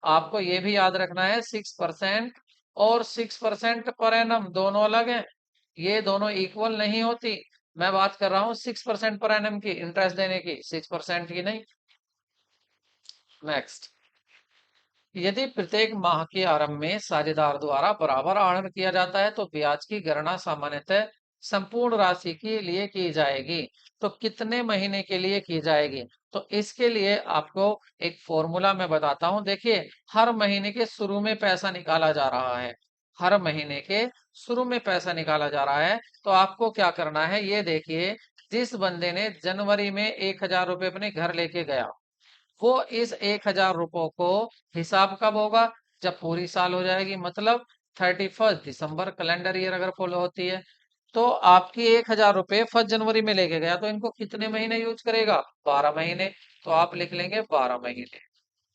आपको ये भी याद रखना है 6% और 6% पर एनम दोनों अलग हैं, ये दोनों इक्वल नहीं होती। मैं बात कर रहा हूँ 6% पर एनम की इंटरेस्ट देने की, 6% की नहीं। नेक्स्ट, यदि प्रत्येक माह के आरंभ में साझेदार द्वारा बराबर आहरण किया जाता है तो ब्याज की गणना सामान्यतः संपूर्ण राशि के लिए की जाएगी। तो कितने महीने के लिए की जाएगी, तो इसके लिए आपको एक फॉर्मूला मैं बताता हूं। देखिए हर महीने के शुरू में पैसा निकाला जा रहा है, हर महीने के शुरू में पैसा निकाला जा रहा है। तो आपको क्या करना है ये देखिए, जिस बंदे ने जनवरी में 1,000 रुपये अपने घर लेके गया, वो इस 1,000 रुपयों को हिसाब कब होगा, जब पूरी साल हो जाएगी, मतलब 31 दिसंबर कैलेंडर ईयर अगर फॉलो होती है। तो आपकी 1,000 रुपये 1 जनवरी में लेके गया तो इनको कितने महीने यूज करेगा, 12 महीने। तो आप लिख लेंगे 12 महीने,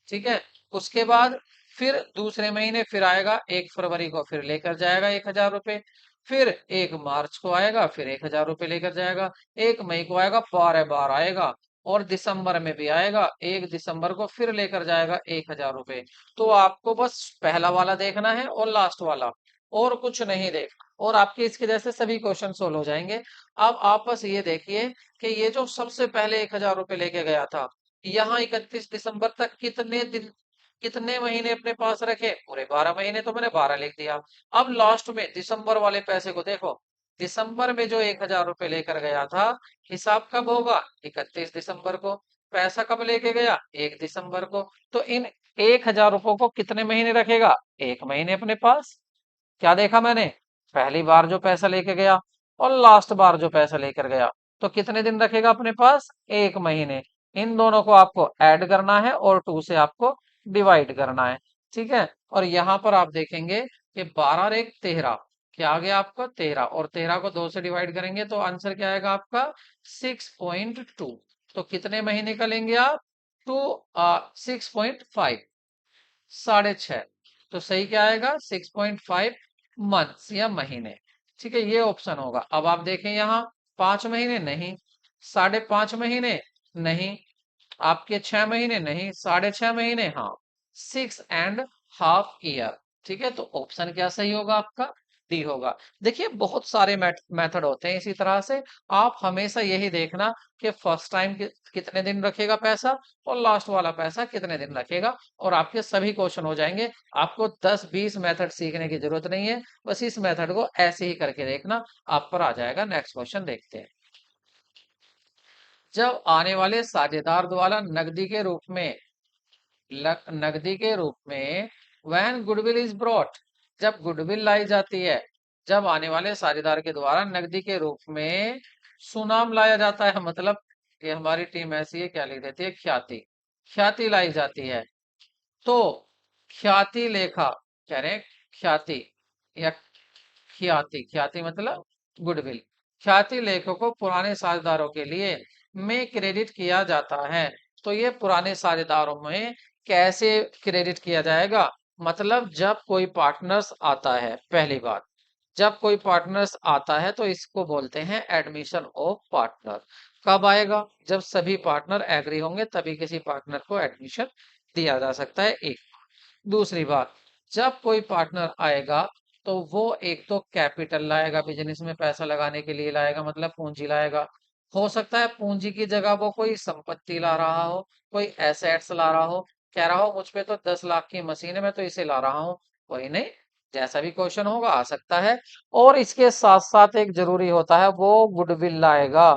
ठीक है। उसके बाद फिर दूसरे महीने फिर आएगा 1 फरवरी को फिर लेकर जाएगा 1,000 रुपये, फिर 1 मार्च को आएगा फिर 1,000 रुपये लेकर जाएगा, 1 मई को आएगा बार बार आएगा, और दिसंबर में भी आएगा 1 दिसंबर को फिर लेकर जाएगा 1,000 रुपये। तो आपको बस पहला वाला देखना है और लास्ट वाला, और कुछ नहीं देखना, और आपके इसके जैसे सभी क्वेश्चन सोल्व हो जाएंगे। अब आप बस ये देखिए कि ये जो सबसे पहले 1,000 रुपये लेके गया था, यहाँ 31 दिसंबर तक कितने दिन, कितने महीने अपने पास रखे, पूरे 12 महीने, तो मैंने 12 लिख दिया। अब लास्ट में दिसंबर वाले पैसे को देखो, दिसंबर में जो 1,000 रुपये लेकर गया था, हिसाब कब होगा 31 दिसंबर को, पैसा कब लेके गया 1 दिसंबर को। तो इन 1,000 रुपयों को कितने महीने रखेगा, 1 महीने अपने पास। क्या देखा मैंने, पहली बार जो पैसा लेके गया और लास्ट बार जो पैसा लेकर गया, तो कितने दिन रखेगा अपने पास, 1 महीने। इन दोनों को आपको ऐड करना है और 2 से आपको डिवाइड करना है, ठीक है। और यहाँ पर आप देखेंगे कि 12 और 1 13, क्या आ गया आपका 13, और 13 को 2 से डिवाइड करेंगे तो आंसर क्या आएगा आपका 6.2। तो कितने महीने का लेंगे आप, 6.5, 6.5। तो सही क्या आएगा 6.5 मंथ्स या महीने, ठीक है, ये ऑप्शन होगा। अब आप देखें यहाँ 5 महीने नहीं, 5.5 महीने नहीं, आपके 6 महीने नहीं, 6.5 महीने हाँ, 6.5 ईयर, ठीक है। तो ऑप्शन क्या सही होगा आपका, डी होगा। देखिए बहुत सारे मेथड होते हैं इसी तरह से, आप हमेशा यही देखना कि फर्स्ट टाइम कितने दिन रखेगा पैसा और लास्ट वाला पैसा कितने दिन रखेगा, और आपके सभी क्वेश्चन हो जाएंगे। आपको 10-20 मेथड सीखने की जरूरत नहीं है, बस इस मेथड को ऐसे ही करके देखना, आप पर आ जाएगा। नेक्स्ट क्वेश्चन देखते हैं, जब आने वाले साझेदार द्वारा नकदी के रूप में व्हेन गुडविल इज ब्रॉट, जब गुडविल लाई जाती है, जब आने वाले साझेदार के द्वारा नकदी के रूप में सुनाम लाया जाता है, मतलब कि हमारी टीम ऐसी है क्या लिख देती है, ख्याति, ख्याति लाई जाती है। तो ख्याति लेखा, कह रहे हैं ख्याति या ख्याति, ख्याति मतलब गुडविल, ख्याति लेखों को पुराने साझेदारों के लिए में क्रेडिट किया जाता है। तो ये पुराने साझेदारों में कैसे क्रेडिट किया जाएगा, मतलब जब कोई पार्टनर्स आता है, पहली बात, जब कोई पार्टनर्स आता है तो इसको बोलते हैं एडमिशन ऑफ पार्टनर। कब आएगा? जब सभी पार्टनर एग्री होंगे तभी किसी पार्टनर को एडमिशन दिया जा सकता है। एक दूसरी बात, जब कोई पार्टनर आएगा तो वो एक तो कैपिटल लाएगा, बिजनेस में पैसा लगाने के लिए लाएगा, मतलब पूंजी लाएगा। हो सकता है पूंजी की जगह वो कोई संपत्ति ला रहा हो, कोई एसेट्स ला रहा हो, कह रहा हो मुझ पे तो 10 लाख की मशीन है, मैं तो इसे ला रहा हूँ। कोई नहीं, जैसा भी क्वेश्चन होगा आ सकता है। और इसके साथ साथ एक जरूरी होता है, वो गुडविल लाएगा।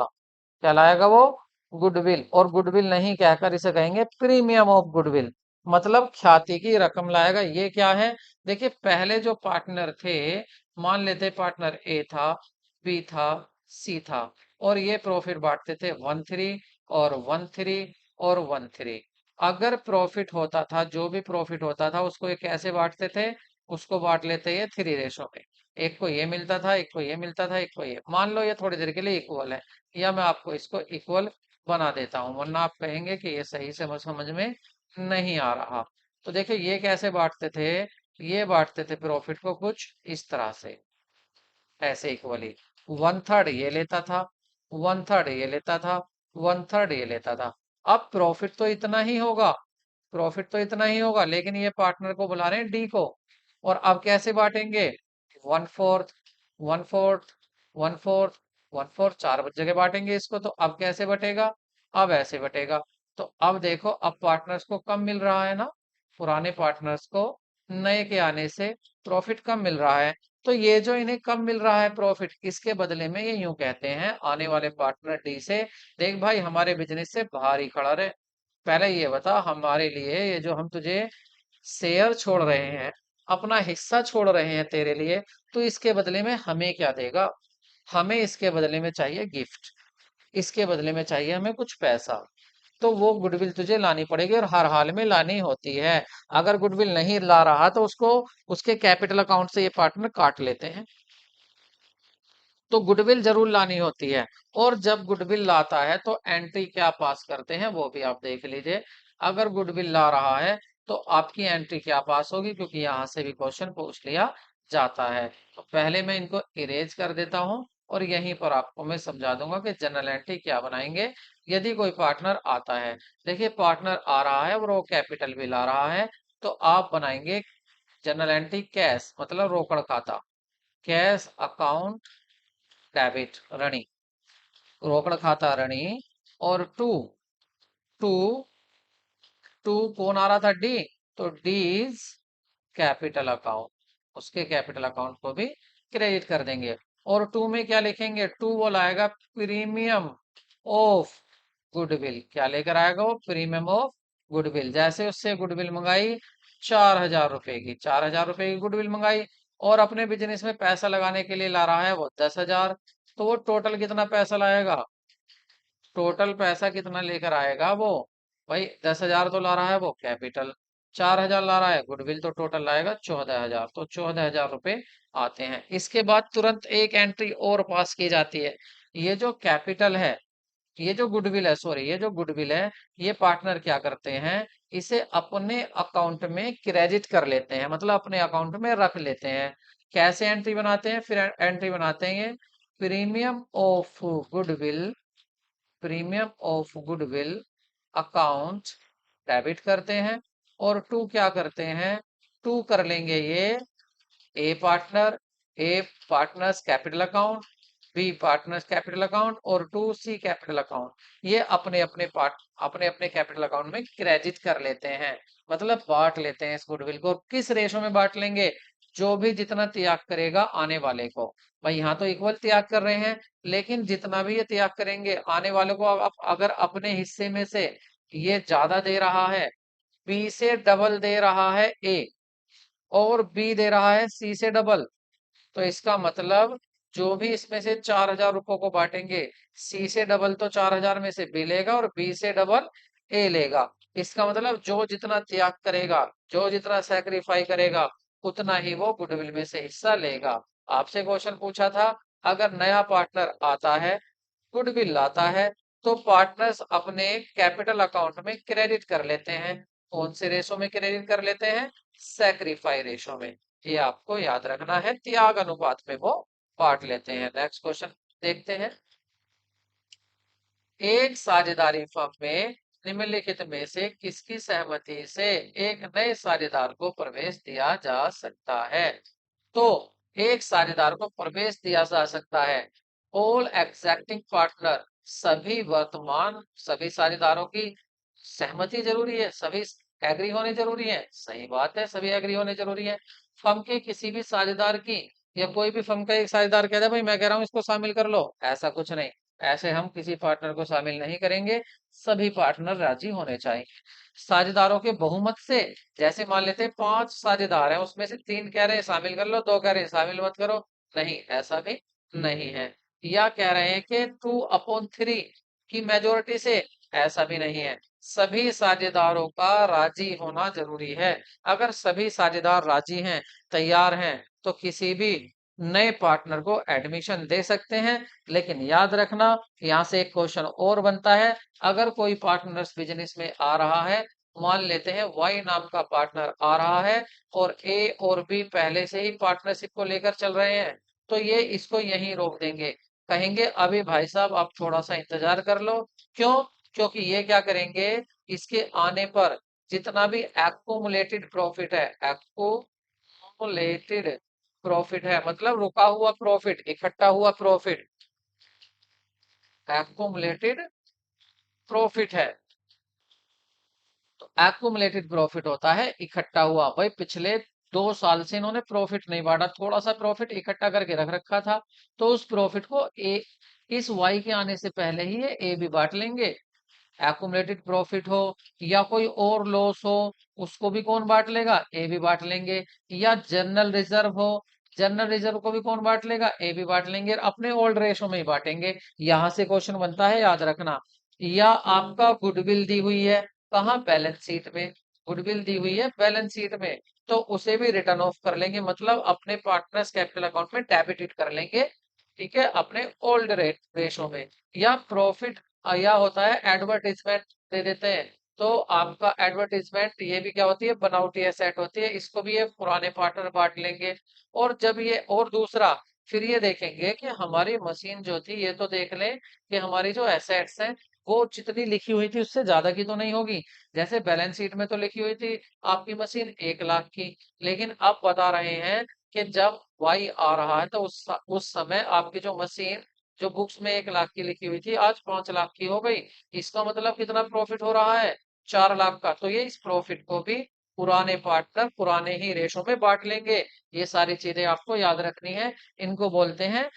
क्या लाएगा वो? गुडविल। और गुडविल नहीं कहकर इसे कहेंगे प्रीमियम ऑफ गुडविल, मतलब ख्याति की रकम लाएगा। ये क्या है? देखिए, पहले जो पार्टनर थे, मान लेते पार्टनर ए था, बी था, सी था, और ये प्रॉफिट बांटते थे 1/3 और 1/3 और 1/3। अगर प्रॉफिट होता था, जो भी प्रॉफिट होता था उसको ये कैसे बांटते थे? उसको बांट लेते ये 3 रेशो में। एक को ये मिलता था, एक को ये मिलता था, एक को ये। मान लो ये थोड़ी देर के लिए इक्वल है, या मैं आपको इसको इक्वल बना देता हूं, वरना आप कहेंगे कि ये सही से समझ में नहीं आ रहा। तो देखिए ये कैसे बांटते थे? ये बांटते थे प्रॉफिट को कुछ इस तरह से, ऐसे इक्वली। 1/3 ये लेता था, 1/3 ये लेता था, 1/3 ये लेता था। अब प्रॉफिट तो इतना ही होगा, प्रॉफिट तो इतना ही होगा, लेकिन ये पार्टनर को बुला रहे हैं डी को। और अब कैसे बांटेंगे? 1/4, 1/4, 1/4, 1/4, 4 जगह बांटेंगे इसको। तो अब कैसे बटेगा? अब ऐसे बटेगा। तो अब देखो, अब पार्टनर्स को कम मिल रहा है ना, पुराने पार्टनर्स को नए के आने से प्रॉफिट कम मिल रहा है। तो ये जो इन्हें कम मिल रहा है प्रॉफिट, इसके बदले में ये यूं कहते हैं आने वाले पार्टनर डी से, देख भाई हमारे बिजनेस से बाहर ही खड़ा रहे, पहले ये बता हमारे लिए ये जो हम तुझे शेयर छोड़ रहे हैं, अपना हिस्सा छोड़ रहे हैं तेरे लिए, तो इसके बदले में हमें क्या देगा? हमें इसके बदले में चाहिए गिफ्ट, इसके बदले में चाहिए हमें कुछ पैसा। तो वो गुडविल तुझे लानी पड़ेगी, और हर हाल में लानी होती है। अगर गुडविल नहीं ला रहा तो उसको, उसके कैपिटल अकाउंट से ये पार्टनर काट लेते हैं। तो गुडविल जरूर लानी होती है। और जब गुडविल लाता है तो एंट्री क्या पास करते हैं वो भी आप देख लीजिए। अगर गुडविल ला रहा है तो आपकी एंट्री क्या पास होगी, क्योंकि यहां से भी क्वेश्चन पूछ लिया जाता है। तो पहले मैं इनको इरेज कर देता हूं, और यहीं पर आपको मैं समझा दूंगा कि जनरल एंट्री क्या बनाएंगे यदि कोई पार्टनर आता है। देखिए पार्टनर आ रहा है और वो कैपिटल भी ला रहा है, तो आप बनाएंगे जनरल एंट्री कैश, मतलब रोकड़ खाता, कैश अकाउंट डेबिट रनी, रोकड़ खाता रनी। और टू, टू, टू कौन आ रहा था? डी। तो डी इज कैपिटल अकाउंट, उसके कैपिटल अकाउंट को भी क्रेडिट कर देंगे। और टू में क्या लिखेंगे? टू वो लाएगा प्रीमियम ऑफ गुडविल। क्या लेकर आएगा वो? Premium of goodwill. जैसे उससे गुडविल मंगाई 4,000 रुपए की, 4,000 रुपए की गुडविल मंगाई, और अपने बिजनेस में पैसा लगाने के लिए ला रहा है वो 10,000। तो वो टोटल कितना पैसा लाएगा? टोटल पैसा कितना लेकर आएगा वो? भाई 10,000 तो ला रहा है वो कैपिटल, 4,000 ला रहा है गुडविल, तो टोटल लाएगा 14,000। तो 14,000 रुपए आते हैं। इसके बाद तुरंत एक एंट्री और पास की जाती है। ये जो कैपिटल है, ये जो गुडविल है, सॉरी, ये जो गुडविल है, ये पार्टनर क्या करते हैं? इसे अपने अकाउंट में क्रेडिट कर लेते हैं, मतलब अपने अकाउंट में रख लेते हैं। कैसे एंट्री बनाते हैं? फिर एंट्री बनाते हैं ये, premium of goodwill, premium of goodwill account debit करते हैं। और टू क्या करते हैं? टू कर लेंगे ये A partner, A partners capital account, B partners capital account, और टू सी कैपिटल अकाउंट। ये अपने अपने अपने अपने कैपिटल अकाउंट में क्रेडिट कर लेते हैं, मतलब बांट लेते हैं इस गुडविल को। किस रेशो में बांट लेंगे? जो भी जितना त्याग करेगा आने वाले को। भाई यहाँ तो इक्वल त्याग कर रहे हैं, लेकिन जितना भी ये त्याग करेंगे आने वाले को, अगर अपने हिस्से में से ये ज्यादा दे रहा है, बी से डबल दे रहा है ए, और बी दे रहा है सी से डबल, तो इसका मतलब जो भी इसमें से 4,000 रुपयों को बांटेंगे, सी से डबल तो 4,000 में से बी लेगा, और बी से डबल ए लेगा। इसका मतलब जो जितना त्याग करेगा, जो जितना सेक्रीफाई करेगा, उतना ही वो गुडविल में से हिस्सा लेगा। आपसे क्वेश्चन पूछा था, अगर नया पार्टनर आता है, गुडविल लाता है, तो पार्टनर्स अपने कैपिटल अकाउंट में क्रेडिट कर लेते हैं। कौन से रेशो में क्रेडिट कर लेते हैं? सेक्रीफाई रेशो में। ये आपको याद रखना है, त्याग अनुपात में वो बांट लेते हैं। नेक्स्ट क्वेश्चन देखते हैं। एक साझेदारी फर्म में निम्नलिखित में से किसकी सहमति से एक नए साझेदार को प्रवेश दिया जा सकता है? तो एक साझेदार को प्रवेश दिया जा सकता है। ऑल एग्जिस्टिंग पार्टनर, सभी साझेदारों की सहमति जरूरी है, सभी एग्री होने जरूरी है। सही बात है, सभी एग्री होने जरूरी है। फर्म के किसी भी साझेदार की, या कोई भी फर्म का एक साझेदार कहता है भाई मैं कह रहा हूं इसको शामिल कर लो, ऐसा कुछ नहीं। ऐसे हम किसी पार्टनर को शामिल नहीं करेंगे, सभी पार्टनर राजी होने चाहिए। साझेदारों के बहुमत से, जैसे मान लेते हैं 5 साझेदार हैं, उसमें से 3 कह रहे हैं शामिल कर लो, 2 कह रहे हैं शामिल मत करो, नहीं ऐसा भी नहीं है। या कह रहे हैं कि 2/3 की मेजोरिटी से, ऐसा भी नहीं है। सभी साझेदारों का राजी होना जरूरी है। अगर सभी साझेदार राजी हैं, तैयार हैं, तो किसी भी नए पार्टनर को एडमिशन दे सकते हैं। लेकिन याद रखना, यहाँ से एक क्वेश्चन और बनता है। अगर कोई पार्टनर्स बिजनेस में आ रहा है, मान लेते हैं वाई नाम का पार्टनर आ रहा है और ए और बी पहले से ही पार्टनरशिप को लेकर चल रहे हैं, तो ये इसको यहीं रोक देंगे, कहेंगे अभी भाई साहब आप थोड़ा सा इंतजार कर लो। क्यों? क्योंकि ये क्या करेंगे, इसके आने पर जितना भी एक्यूमुलेटेड प्रॉफिट है, एक्यूमुलेटेड प्रॉफिट है मतलब रुका हुआ प्रॉफिट, इकट्ठा हुआ प्रॉफिट, एक्यूमुलेटेड प्रॉफिट है। तो एक्यूमुलेटेड प्रॉफिट होता है इकट्ठा हुआ। भाई पिछले 2 साल से इन्होंने प्रॉफिट नहीं बांटा, थोड़ा सा प्रॉफिट इकट्ठा करके रख रखा था, तो उस प्रॉफिट को ए, इस वाई के आने से पहले ही ये ए भी बांट लेंगे। एक्यूमुलेटेड प्रॉफिट हो या कोई और लॉस हो, उसको भी कौन बांट लेगा, ए भी बांट लेंगे। या जनरल रिजर्व हो, जनरल रिजर्व को भी कौन बांट लेगा, ए भी बांट लेंगे, और अपने ओल्ड रेशो में ही बांटेंगे। यहां से क्वेश्चन बनता है, याद रखना। या आपका गुडविल दी हुई है, कहाँ, बैलेंस शीट में। गुडविल दी हुई है बैलेंस शीट में, तो उसे भी रिटर्न ऑफ कर लेंगे, मतलब अपने पार्टनर्स कैपिटल अकाउंट में डेबिट कर लेंगे, ठीक है, अपने ओल्ड रेट रेशो में। या प्रॉफिट, या होता है एडवर्टीजमेंट दे देते हैं, तो आपका एडवर्टीजमेंट ये भी क्या होती है, बनावटी एसेट होती है, इसको भी ये पुराने पार्टनर बांट लेंगे। और जब ये, और दूसरा, फिर ये देखेंगे कि हमारी मशीन जो थी, ये तो देख लें कि हमारी जो एसेट्स हैं वो जितनी लिखी हुई थी उससे ज्यादा की तो नहीं होगी। जैसे बैलेंस शीट में तो लिखी हुई थी आपकी मशीन 1 लाख की, लेकिन अब बता रहे हैं कि जब वाई आ रहा है तो उस समय आपकी जो मशीन, जो बुक्स में 1 लाख की लिखी हुई थी, आज 5 लाख की हो गई। इसका मतलब कितना प्रॉफिट हो रहा है, 4 लाख का। तो ये इस प्रॉफिट को भी पुराने पार्टनर पुराने ही रेशो में बांट लेंगे। ये सारी चीजें आपको याद रखनी है, इनको बोलते हैं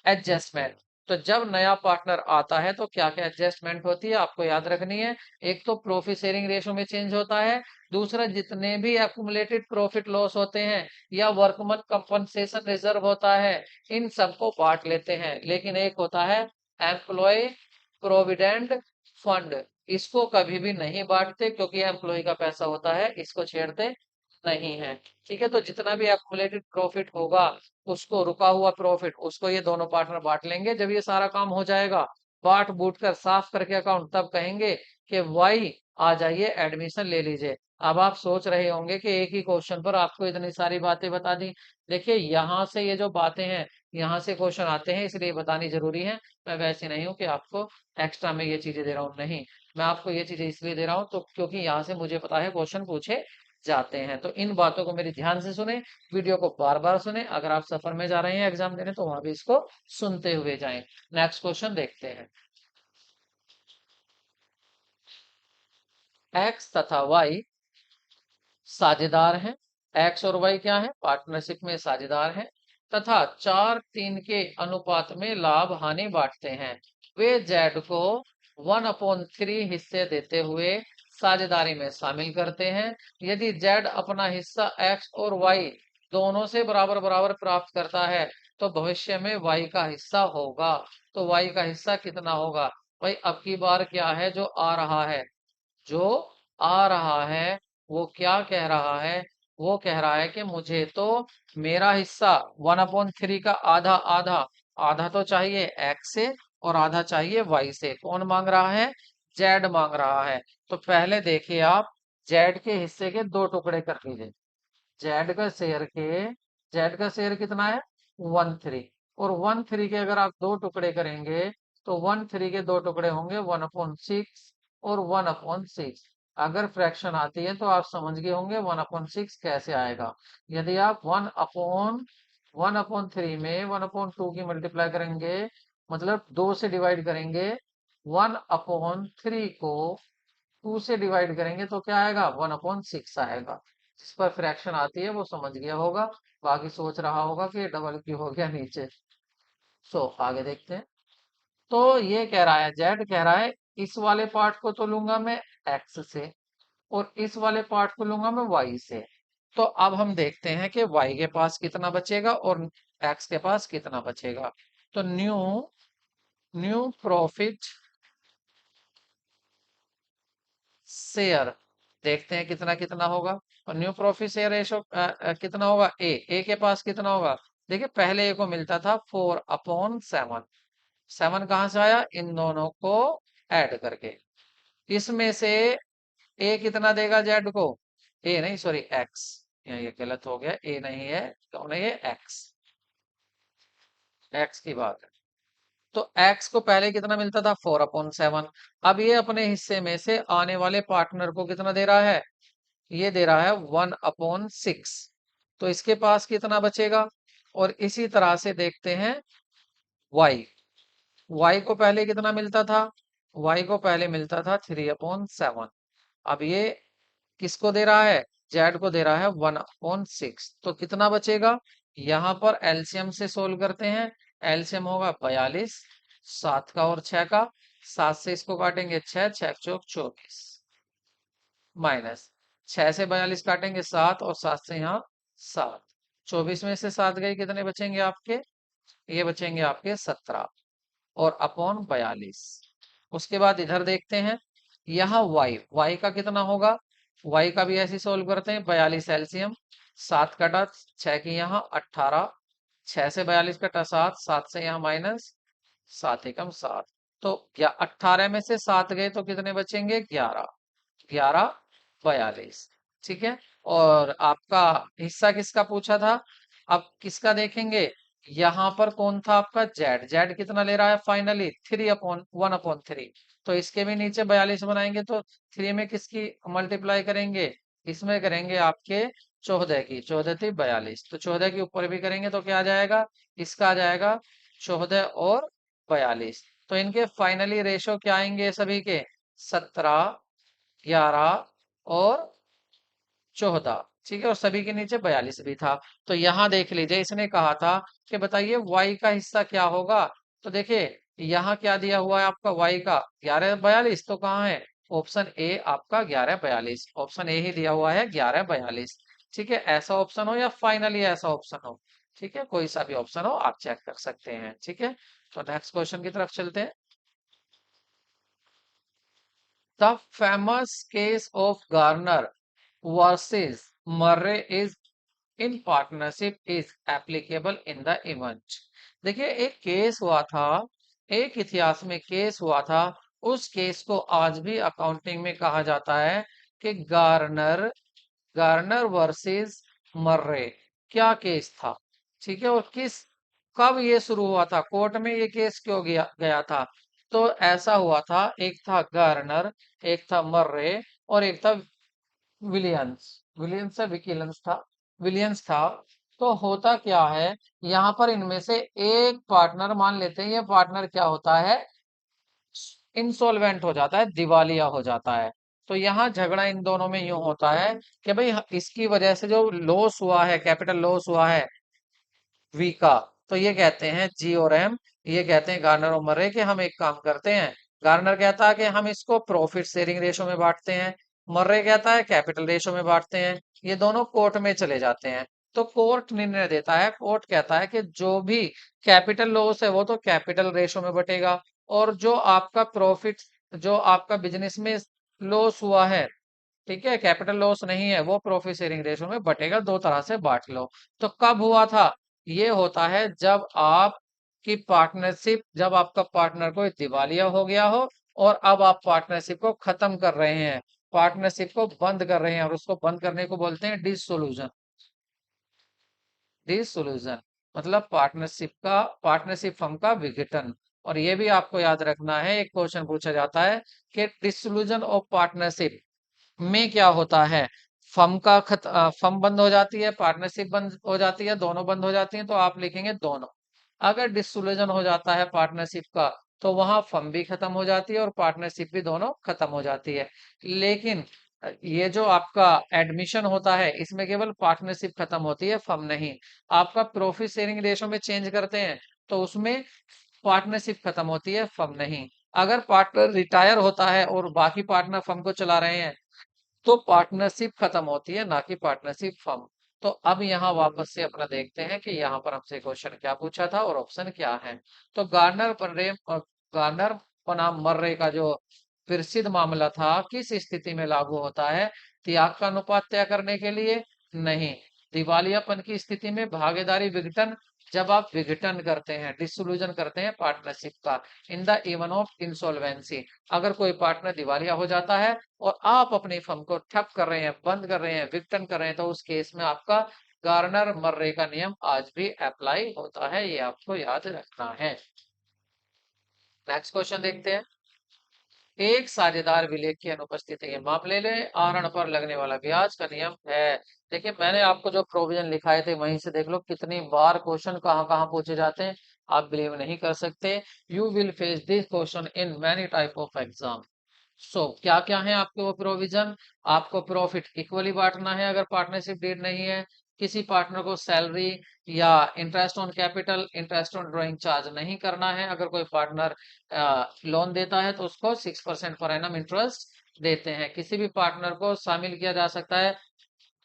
एडजस्टमेंट। तो जब नया पार्टनर आता है तो क्या क्या एडजस्टमेंट होती है आपको याद रखनी है। एक तो प्रॉफिट शेयरिंग रेशो में चेंज होता है। दूसरा, जितने भी एक्यूमुलेटेड प्रॉफिट लॉस होते हैं या वर्कमैन कंपनसेशन रिजर्व होता है, इन सबको बांट लेते हैं। लेकिन एक होता है एम्प्लॉय प्रोविडेंट फंड, इसको कभी भी नहीं बांटते, क्योंकि एम्प्लॉय का पैसा होता है, इसको छेड़ते नहीं है। ठीक है, तो जितना भी एक्यूमुलेटेड प्रॉफिट होगा, उसको, रुका हुआ प्रॉफिट, उसको ये दोनों पार्टनर बांट लेंगे। जब ये सारा काम हो जाएगा, बांट बूट कर साफ करके अकाउंट, तब कहेंगे कि वाई आ जाइए एडमिशन ले लीजिए। अब आप सोच रहे होंगे कि एक ही क्वेश्चन पर आपको इतनी सारी बातें बता दी। देखिए यहाँ से ये जो बातें हैं, यहाँ से क्वेश्चन आते हैं, इसलिए बतानी जरूरी है। मैं वैसे नहीं हूँ कि आपको एक्स्ट्रा में ये चीजें दे रहा हूँ, नहीं। मैं आपको ये चीजें इसलिए दे रहा हूँ तो क्योंकि यहाँ से मुझे पता है क्वेश्चन पूछे जाते हैं। तो इन बातों को मेरी ध्यान से सुने, वीडियो को बार बार सुने। अगर आप सफर में जा रहे हैं एग्जाम देने, तो वहां भी इसको सुनते हुए जाएं। नेक्स्ट क्वेश्चन देखते हैं। एक्स तथा वाई साझेदार हैं। एक्स और वाई क्या है, पार्टनरशिप में साझेदार हैं, तथा 4:3 के अनुपात में लाभ हानि बांटते हैं। वे जेड को 1/3 हिस्से देते हुए साझेदारी में शामिल करते हैं। यदि जेड अपना हिस्सा एक्स और वाई दोनों से बराबर बराबर प्राप्त करता है, तो भविष्य में वाई का हिस्सा होगा। तो वाई का हिस्सा कितना होगा? भाई अब की बार क्या है जो आ रहा है, जो आ रहा है वो क्या कह रहा है, वो कह रहा है कि मुझे तो मेरा हिस्सा 1/3 का आधा आधा, आधा तो चाहिए एक्स से और आधा चाहिए वाई से। कौन मांग रहा है? जेड मांग रहा है। तो पहले देखिए आप, जेड के हिस्से के 2 टुकड़े कर लीजिए। जेड का शेयर के, जेड का शेयर कितना है 1/3, और 1/3 के अगर आप दो टुकड़े करेंगे तो 1/3 के दो टुकड़े होंगे 1/6 और 1/6। अगर फ्रैक्शन आती है तो आप समझ गए होंगे 1/6 कैसे आएगा। यदि आप 1/3 में 1/2 की मल्टीप्लाई करेंगे, मतलब 2 से डिवाइड करेंगे, 1/3 को 2 से डिवाइड करेंगे तो क्या आएगा 1/6 आएगा। जिस पर फ्रैक्शन आती है वो समझ गया होगा, बाकी सोच रहा होगा कि डबल क्यों हो गया नीचे। सो आगे देखते हैं। तो ये कह रहा है, जेड कह रहा है इस वाले पार्ट को तो लूंगा मैं एक्स से, और इस वाले पार्ट को लूंगा मैं वाई से। तो अब हम देखते हैं कि वाई के पास कितना बचेगा और एक्स के पास कितना बचेगा। तो न्यू न्यू प्रॉफिट शेयर देखते हैं कितना कितना होगा। और न्यू प्रॉफिट शेयर रेशो कितना होगा, ए के पास कितना होगा। देखिए पहले ए को मिलता था 4/7, 7 कहाँ से आया, इन दोनों को ऐड करके। इसमें से ए कितना देगा जेड को, ए नहीं सॉरी एक्स, ये गलत हो गया, ए नहीं है, कौन है ये, एक्स, एक्स की बात है। तो एक्स को पहले कितना मिलता था 4/7। अब ये अपने हिस्से में से आने वाले पार्टनर को कितना दे रहा है, ये दे रहा है 1/6। तो इसके पास कितना बचेगा। और इसी तरह से देखते हैं y, y को पहले कितना मिलता था, y को पहले मिलता था 3/7। अब ये किसको दे रहा है, z को दे रहा है 1/6। तो कितना बचेगा, यहां पर एलसीएम से सोल्व करते हैं। एलसीएम होगा 42, 7 का और 6 का, 7 से इसको काटेंगे 6, 6 चौक 24, माइनस 6 से 42 काटेंगे 7, और 7 से यहाँ 7, 24 में से 7 गए, कितने बचेंगे आपके, ये बचेंगे आपके 17 और अपॉन 42। उसके बाद इधर देखते हैं, यहाँ y का कितना होगा, y का भी ऐसे सोल्व करते हैं। 42 एलसीएम, 7 कटा 6 की यहाँ 18, 6 से 42 कटा 7, 7 से यहाँ माइनस 7 एकम 7। तो क्या 18 में से 7 गए तो कितने बचेंगे 11, 11 42, ठीक है। और आपका हिस्सा किसका पूछा था, अब किसका देखेंगे, यहां पर कौन था आपका जेड, जेड कितना ले रहा है फाइनली 3/1/3। तो इसके भी नीचे 42 बनाएंगे तो 3 में किसकी मल्टीप्लाई करेंगे, इसमें करेंगे आपके 14 की, 14 थी 42, तो 14 के ऊपर भी करेंगे तो क्या आ जाएगा, इसका आ जाएगा 14 और 42। तो इनके फाइनली रेशो क्या आएंगे सभी के, 17, 11 और 14, ठीक है। और सभी के नीचे 42 भी था। तो यहां देख लीजिए, इसने कहा था कि बताइए y का हिस्सा क्या होगा। तो देखिए यहाँ क्या दिया हुआ है आपका y का 11/42, तो कहाँ है, ऑप्शन ए आपका 11/42, ऑप्शन ए ही दिया हुआ है 11/42, ठीक है। ऐसा ऑप्शन हो या फाइनली ऐसा ऑप्शन हो, ठीक है, कोई सा भी ऑप्शन हो आप चेक कर सकते हैं, ठीक है। तो नेक्स्ट क्वेश्चन की तरफ चलते हैं। The famous case of Garner versus Murray is in partnership is applicable in the event। देखिए एक केस हुआ था, एक इतिहास में केस हुआ था, उस केस को आज भी अकाउंटिंग में कहा जाता है कि गार्नर, गार्नर वर्सेस मर्रे। क्या केस था, ठीक है, और किस, कब ये शुरू हुआ था, कोर्ट में ये केस क्यों गया गया था। तो ऐसा हुआ था, एक था गार्नर, एक था मर्रे, और एक था विलियंस, विलियंस से विकिलेंस था, विलियंस था। तो होता क्या है, यहाँ पर इनमें से एक पार्टनर, मान लेते हैं ये पार्टनर क्या होता है, इंसॉल्वेंट हो जाता है, दिवालिया हो जाता है। तो यहाँ झगड़ा इन दोनों में यूं होता है कि भाई इसकी वजह से जो लॉस हुआ है, कैपिटल लॉस हुआ है वी का, तो ये कहते हैं जी और एम, ये कहते हैं गार्नर और मर्रे कि हम एक काम करते हैं। गार्नर कहता है कि हम इसको प्रॉफिट शेयरिंग रेशो में बांटते हैं, मर्रे कहता है कैपिटल रेशो में बांटते हैं। ये दोनों कोर्ट में चले जाते हैं। तो कोर्ट निर्णय देता है, कोर्ट कहता है कि जो भी कैपिटल लॉस है वो तो कैपिटल रेशो में बटेगा, और जो आपका प्रॉफिट, जो आपका बिजनेस में लॉस हुआ है, ठीक है, कैपिटल लॉस नहीं है, वो प्रॉफिट शेयरिंग रेशो में बटेगा, दो तरह से बांट लो। तो कब हुआ था, ये होता है जब आप की पार्टनरशिप, जब आपका पार्टनर कोई दिवालिया हो गया हो और अब आप पार्टनरशिप को खत्म कर रहे हैं, पार्टनरशिप को बंद कर रहे हैं, और उसको बंद करने को बोलते हैं डिसोल्यूशन। डिसोल्यूशन मतलब पार्टनरशिप फर्म का विघटन। और ये भी आपको याद रखना है, एक क्वेश्चन पूछा जाता है कि डिसोल्यूशन ऑफ पार्टनरशिप में क्या होता है। फर्म बंद हो जाती है, पार्टनरशिप बंद हो जाती है, दोनों बंद हो जाती हैं, तो आप लिखेंगे दोनों। अगर डिसोल्यूशन हो जाता है पार्टनरशिप का, तो वहां फर्म भी खत्म हो जाती है और पार्टनरशिप भी दोनों खत्म हो जाती है। लेकिन ये जो आपका एडमिशन होता है, इसमें केवल पार्टनरशिप खत्म होती है, फर्म नहीं। आपका प्रॉफिट शेयरिंग रेशो में चेंज करते हैं, तो उसमें पार्टनरशिप खत्म होती है, फर्म नहीं। अगर पार्टनर रिटायर होता है और बाकी पार्टनर फर्म को चला रहे हैं, तो पार्टनरशिप खत्म होती है, ना कि पार्टनरशिप फर्म। तो अब यहाँ वापस से अपना देखते हैं कि यहाँ पर हमसे क्वेश्चन क्या पूछा था और ऑप्शन क्या है। तो गार्नर बनाम मर्रे का जो प्रसिद्ध मामला था, किस स्थिति में लागू होता है। त्याग का अनुपात तय करने के लिए नहीं, दिवालियापन की स्थिति में, भागीदारी विघटन, जब आप विघटन करते हैं, डिसोल्यूशन करते हैं पार्टनरशिप का, in the even of insolvency, अगर कोई पार्टनर दिवालिया हो जाता है और आप अपनी फर्म को ठप कर रहे हैं, बंद कर रहे हैं, विघटन कर रहे हैं, तो उस केस में आपका गार्नर मर्रे का नियम आज भी अप्लाई होता है, ये आपको याद रखना है। नेक्स्ट क्वेश्चन देखते हैं। एक साझेदार विलेख की अनुपस्थिति के मामले में आहरण पर लगने वाला ब्याज का नियम है। देखिए, मैंने आपको जो प्रोविजन लिखाए थे वहीं से देख लो कितनी बार क्वेश्चन कहाँ कहाँ पूछे जाते हैं। आप बिलीव नहीं कर सकते। You will face this question in many type of exam. क्या क्या है आपके वो प्रोविजन। आपको प्रॉफिट इक्वली बांटना है अगर पार्टनरशिप डीड नहीं है। किसी पार्टनर को सैलरी या interest on capital, interest on drawing charge नहीं करना है। अगर कोई पार्टनर लोन देता है तो उसको 6% पर एनम इंटरेस्ट देते हैं। किसी भी पार्टनर को शामिल किया जा सकता है,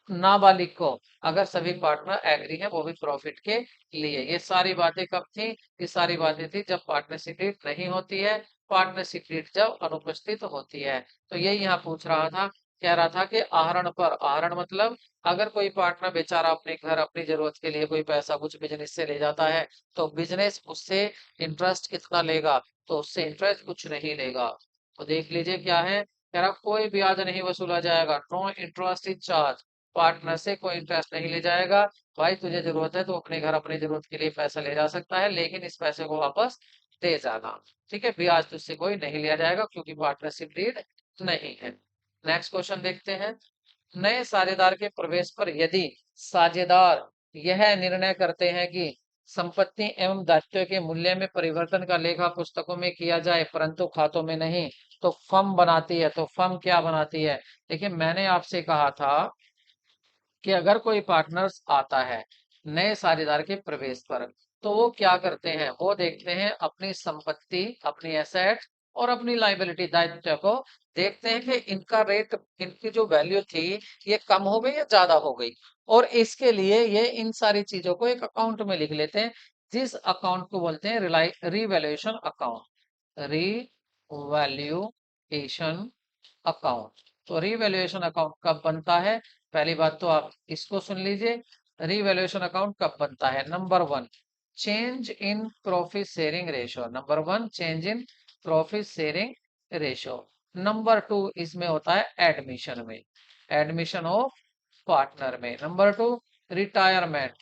नाबालिग को, अगर सभी पार्टनर एग्री हैं, वो भी प्रॉफिट के लिए। ये सारी बातें कब थी। ये सारी बातें थी जब पार्टनरशिप डीड नहीं होती है, पार्टनरशिप डीड जब अनुपस्थित होती है। तो ये यहाँ पूछ रहा था, कह रहा था कि आहरण पर, आहरण मतलब अगर कोई पार्टनर बेचारा अपने घर अपनी जरूरत के लिए कोई पैसा कुछ बिजनेस से ले जाता है, तो बिजनेस उससे इंटरेस्ट कितना लेगा, तो उससे इंटरेस्ट कुछ नहीं लेगा। तो देख लीजिए क्या है, कह रहा कोई ब्याज नहीं वसूला जाएगा, no interest is charge, partner से कोई इंटरेस्ट नहीं ले जाएगा। भाई तुझे जरूरत है तो अपने घर अपनी जरूरत के लिए पैसा ले जा सकता है, लेकिन इस पैसे को वापस दे जाना। ठीक है, ब्याज तुझसे कोई नहीं लिया जाएगा क्योंकि पार्टनरशिप डीड नहीं है। नेक्स्ट क्वेश्चन देखते हैं। नए साझेदार के प्रवेश पर यदि साझेदार यह निर्णय करते हैं कि संपत्ति एवं दायित्व के मूल्य में परिवर्तन का लेखा पुस्तकों में किया जाए परंतु खातों में नहीं, तो फर्म बनाती है। तो फर्म क्या बनाती है। देखिए, मैंने आपसे कहा था कि अगर कोई पार्टनर्स आता है नए साझेदार के प्रवेश पर, तो वो क्या करते हैं, वो देखते हैं अपनी संपत्ति, अपनी एसेट और अपनी लाइबिलिटी, दायित्व को देखते हैं कि इनका रेट, इनकी जो वैल्यू थी, ये कम हो गई या ज्यादा हो गई। और इसके लिए ये इन सारी चीजों को एक अकाउंट में लिख लेते हैं, जिस अकाउंट को बोलते हैं रिवैल्यूएशन अकाउंट। Revaluation account. तो रिवैल्यूएशन अकाउंट कब बनता है। पहली बात तो आप इसको सुन लीजिए। रिवैल्यूएशन अकाउंट कब बनता है। Number one, change in profit sharing ratio. Number one, change in profit sharing ratio. Number two, इसमें होता है एडमिशन में, एडमिशन ऑफ पार्टनर में। नंबर टू, रिटायरमेंट,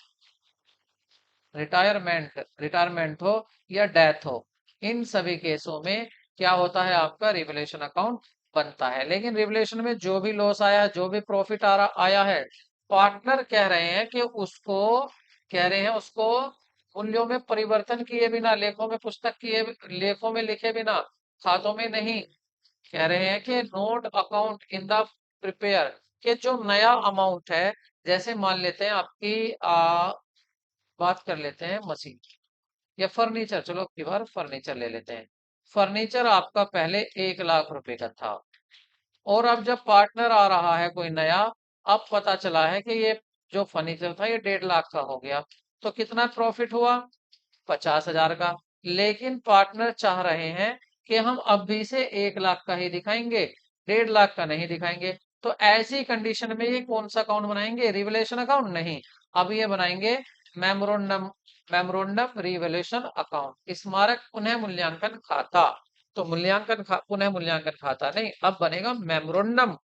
रिटायरमेंट हो या डेथ हो, इन सभी केसों में क्या होता है, आपका रिवैल्यूएशन अकाउंट बनता है। लेकिन रिवैल्यूएशन में जो भी लॉस आया, जो भी प्रॉफिट आया है, पार्टनर कह रहे हैं कि उसको, कह रहे हैं उसको मूल्यों में परिवर्तन किए बिना, लेखों में पुस्तक किए, लेखों में लिखे बिना, खातों में नहीं, कह रहे हैं कि note account in the prepare, के जो नया अमाउंट है, जैसे मान लेते हैं आपकी बात कर लेते हैं मशीन या फर्नीचर, चलो की बार फर्नीचर ले लेते हैं। फर्नीचर आपका पहले 1 लाख रुपए का था, और अब जब पार्टनर आ रहा है कोई नया, अब पता चला है कि ये जो फर्नीचर था ये 1.5 लाख का हो गया, तो कितना प्रॉफिट हुआ, 50,000 का। लेकिन पार्टनर चाह रहे हैं कि हम अब भी से 1 लाख का ही दिखाएंगे, 1.5 लाख का नहीं दिखाएंगे। तो ऐसी कंडीशन में ये कौन सा अकाउंट बनाएंगे, रिवलेशन अकाउंट नहीं, अब ये बनाएंगे मेमोरेंडम, मेमोरेंडम रिवलेशन अकाउंट, स्मारक पुनः मूल्यांकन खाता। तो पुनः मूल्यांकन खाता नहीं, अब बनेगा मेमोरेंडम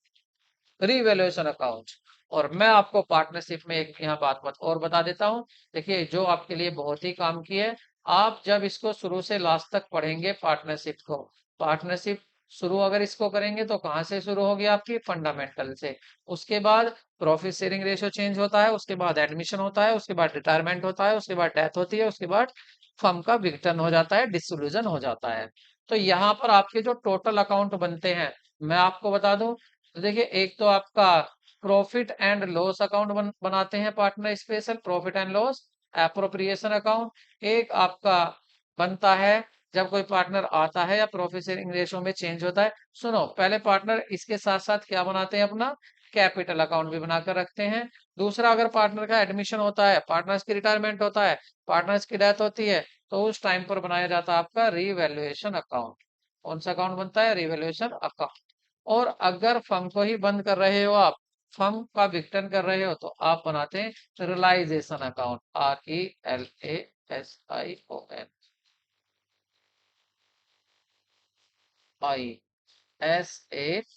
रिवैल्यूएशन अकाउंट। और मैं आपको पार्टनरशिप में एक यहाँ बात और बता देता हूँ। देखिए, जो आपके लिए बहुत ही काम की है, आप जब इसको शुरू से लास्ट तक पढ़ेंगे पार्टनरशिप को, पार्टनरशिप शुरू अगर इसको करेंगे तो कहाँ से शुरू होगी? आपकी फंडामेंटल से। उसके बाद प्रॉफिट शेयरिंग रेशियो चेंज होता है, उसके बाद एडमिशन होता है, उसके बाद रिटायरमेंट होता है, उसके बाद डेथ होती है, उसके बाद फर्म का विघटन हो जाता है, डिसोल्यूशन हो जाता है। तो यहाँ पर आपके जो टोटल अकाउंट बनते हैं, मैं आपको बता दूं, तो देखिए, एक तो आपका प्रॉफिट एंड लॉस अकाउंट बनाते हैं partner special, profit and loss appropriation account. एक आपका बनता है जब कोई पार्टनर आता है या प्रॉफिट शेयरिंग रेशो में चेंज होता है। सुनो, पहले पार्टनर इसके साथ साथ क्या बनाते हैं? अपना कैपिटल अकाउंट भी बनाकर रखते हैं। दूसरा, अगर पार्टनर का एडमिशन होता है, पार्टनर्स की रिटायरमेंट होता है, पार्टनर्स की डेथ होती है, तो उस टाइम पर बनाया जाता है आपका रिवैल्यूएशन अकाउंट। कौन सा अकाउंट बनता है? Revaluation account. और अगर फर्म को ही बंद कर रहे हो आप, फर्म का विघटन कर रहे हो, तो आप बनाते हैं realisation account,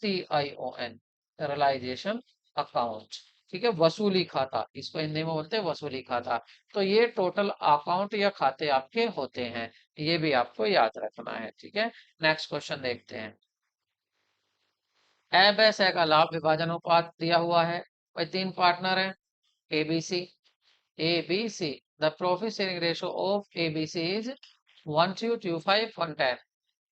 RELASION, realisation account. ठीक है, वसूली खाता, इसको हिंदी में बोलते हैं वसूली खाता। तो ये टोटल अकाउंट या खाते आपके होते हैं, ये भी आपको याद रखना है। ठीक है, नेक्स्ट क्वेश्चन देखते हैं। एबेस का लाभ विभाजन अनुपात दिया हुआ है। भाई, तीन पार्टनर हैं, ABC. ABC, the profit sharing ratio of ABC is 1:25, 1:10।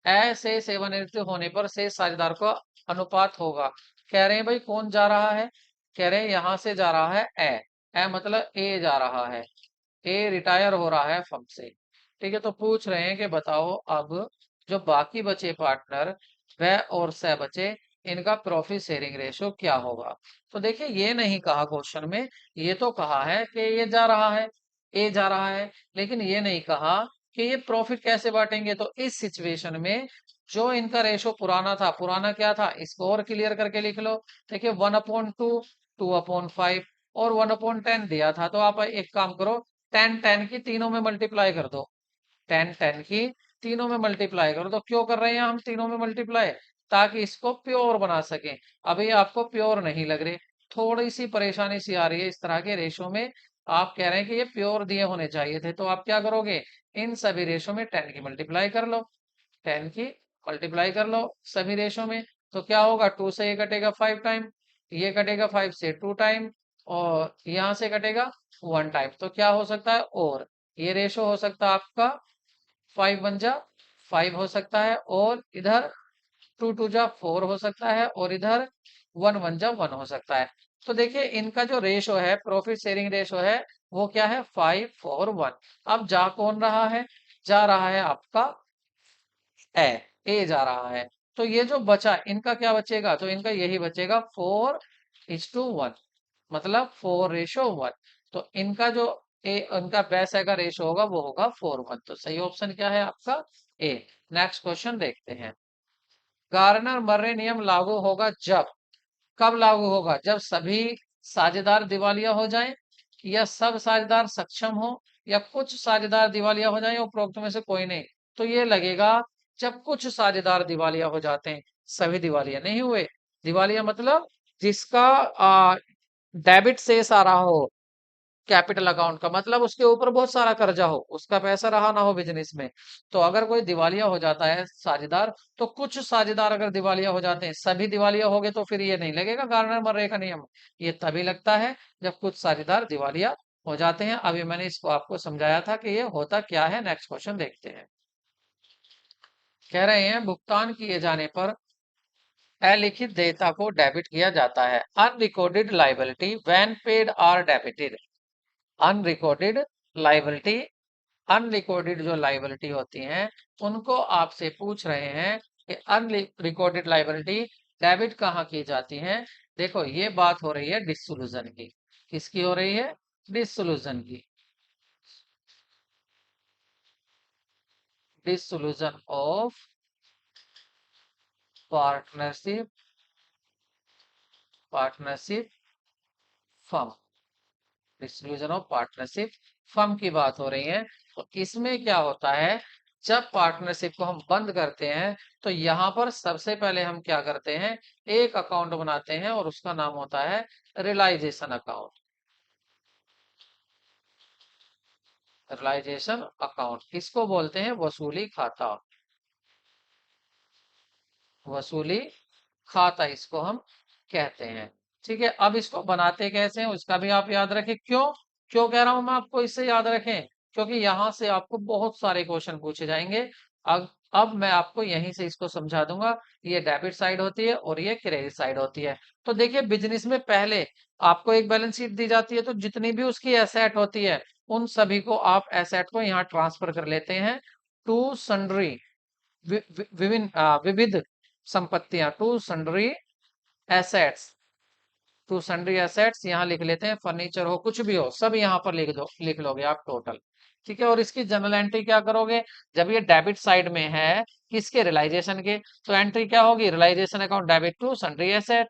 ऐसे सेवानिवृत्त होने पर शेष साझेदार का अनुपात होगा। कह रहे हैं भाई, कौन जा रहा है? कह रहे हैं यहां से जा रहा है ए। ए मतलब ए जा रहा है, ए रिटायर हो रहा है फर्म से। ठीक है, तो पूछ रहे हैं कि बताओ अब जो बाकी बचे पार्टनर, वह और सह बचे, इनका प्रॉफिट शेयरिंग रेशियो क्या होगा? तो देखिए, ये नहीं कहा क्वेश्चन में, ये तो कहा है कि ये जा रहा है, ए जा रहा है, लेकिन ये नहीं कहा कि ये प्रॉफिट कैसे बांटेंगे। तो इस सिचुएशन में जो इनका रेशो पुराना था, पुराना क्या था, इसको और क्लियर करके लिख लो। देखिए, 1/2, 2/5 और 1/10 दिया था। तो आप एक काम करो, 10 10 की तीनों में मल्टीप्लाई कर दो। 10 10 की तीनों में मल्टीप्लाई करो। तो क्यों कर रहे हैं हम तीनों में मल्टीप्लाई? ताकि इसको प्योर बना सकें। अभी आपको प्योर नहीं लग रहे, थोड़ी सी परेशानी सी आ रही है इस तरह के रेशो में। आप कह रहे हैं कि ये प्योर दिए होने चाहिए थे, तो आप क्या करोगे? इन सभी रेशो में 10 की मल्टीप्लाई कर लो। 10 की मल्टीप्लाई कर लो सभी रेशो में। तो क्या होगा? 2 से ये कटेगा 5 टाइम, ये कटेगा 5 से 2 टाइम, और यहां से कटेगा 1 टाइम। तो क्या हो सकता है? और ये रेशो हो सकता है आपका 5 बन जा 5 हो सकता है, और इधर 2 2 जा 4 हो सकता है, और इधर 1 1 जा 1 हो सकता है। तो देखिए, इनका जो रेशो है, प्रॉफिट शेयरिंग रेशो है, वो क्या है? 5 4 1। अब जा कौन रहा है? जा रहा है आपका ए, ए जा रहा है। तो ये जो बचा, इनका क्या बचेगा? तो इनका यही बचेगा, 4:1, मतलब 4:1। तो इनका जो ए, इनका पैसे का रेशो होगा, वो होगा 4:1। तो सही ऑप्शन क्या है आपका? ए। नेक्स्ट क्वेश्चन देखते हैं। गार्नर मर्रे नियम लागू होगा जब, कब लागू होगा? जब सभी साझेदार दिवालिया हो जाएं, या सब साझेदार सक्षम हो, या कुछ साझेदार दिवालिया हो जाएं, उपरोक्त में से कोई नहीं। तो ये लगेगा जब कुछ साझेदार दिवालिया हो जाते हैं, सभी दिवालिया नहीं हुए। दिवालिया मतलब जिसका डेबिट शेष आ रहा हो कैपिटल अकाउंट का, मतलब उसके ऊपर बहुत सारा कर्जा हो, उसका पैसा रहा ना हो बिजनेस में। तो अगर कोई दिवालिया हो जाता है साझेदार, तो कुछ साझेदार अगर दिवालिया हो जाते हैं, सभी दिवालिया हो गए, तो फिर ये नहीं लगेगा गार्नर मर्रे का नियम। ये तभी लगता है जब कुछ साझेदार दिवालिया हो जाते हैं। अभी मैंने इसको आपको समझाया था कि ये होता क्या है। नेक्स्ट क्वेश्चन देखते हैं। कह रहे हैं, भुगतान किए जाने पर अलिखित देयता को डेबिट किया जाता है। Unrecorded liability when paid are debited. Unrecorded liability, unrecorded जो लाइबिलिटी होती हैं, उनको आपसे पूछ रहे हैं कि अनरिकॉर्डेड लाइबिलिटी डेबिट कहाँ की जाती हैं। देखो, ये बात हो रही है डिसोल्यूशन की। किसकी हो रही है? डिसोल्यूशन की। Dissolution of partnership, partnership firm. Dissolution of partnership firm की बात हो रही है। तो इसमें क्या होता है? जब पार्टनरशिप को हम बंद करते हैं तो यहाँ पर सबसे पहले हम क्या करते हैं, एक अकाउंट बनाते हैं और उसका नाम होता है रियलाइजेशन अकाउंट। रियलाइजेशन अकाउंट इसको बोलते हैं वसूली खाता। वसूली खाता इसको हम कहते हैं। ठीक है, अब इसको बनाते कैसे हैं उसका भी आप याद रखें। क्यों क्यों कह रहा हूं मैं आपको इससे याद रखें, क्योंकि यहां से आपको बहुत सारे क्वेश्चन पूछे जाएंगे। अब मैं आपको यहीं से इसको समझा दूंगा। ये डेबिट साइड होती है और ये क्रेडिट साइड होती है। तो देखिए, बिजनेस में पहले आपको एक बैलेंस शीट दी जाती है, तो जितनी भी उसकी एसेट होती है उन सभी को आप एसेट को यहाँ ट्रांसफर कर लेते हैं टू सन्ड्री, विविध संपत्तियां, to sundry assets. To sundry assets यहाँ लिख लेते हैं, फर्नीचर हो कुछ भी हो सब यहाँ पर लिख लोगे आप टोटल। ठीक है, और इसकी जनरल एंट्री क्या करोगे, जब ये डेबिट साइड में है किसके, रियलाइजेशन के, तो एंट्री क्या होगी, realisation account debit to sundry asset.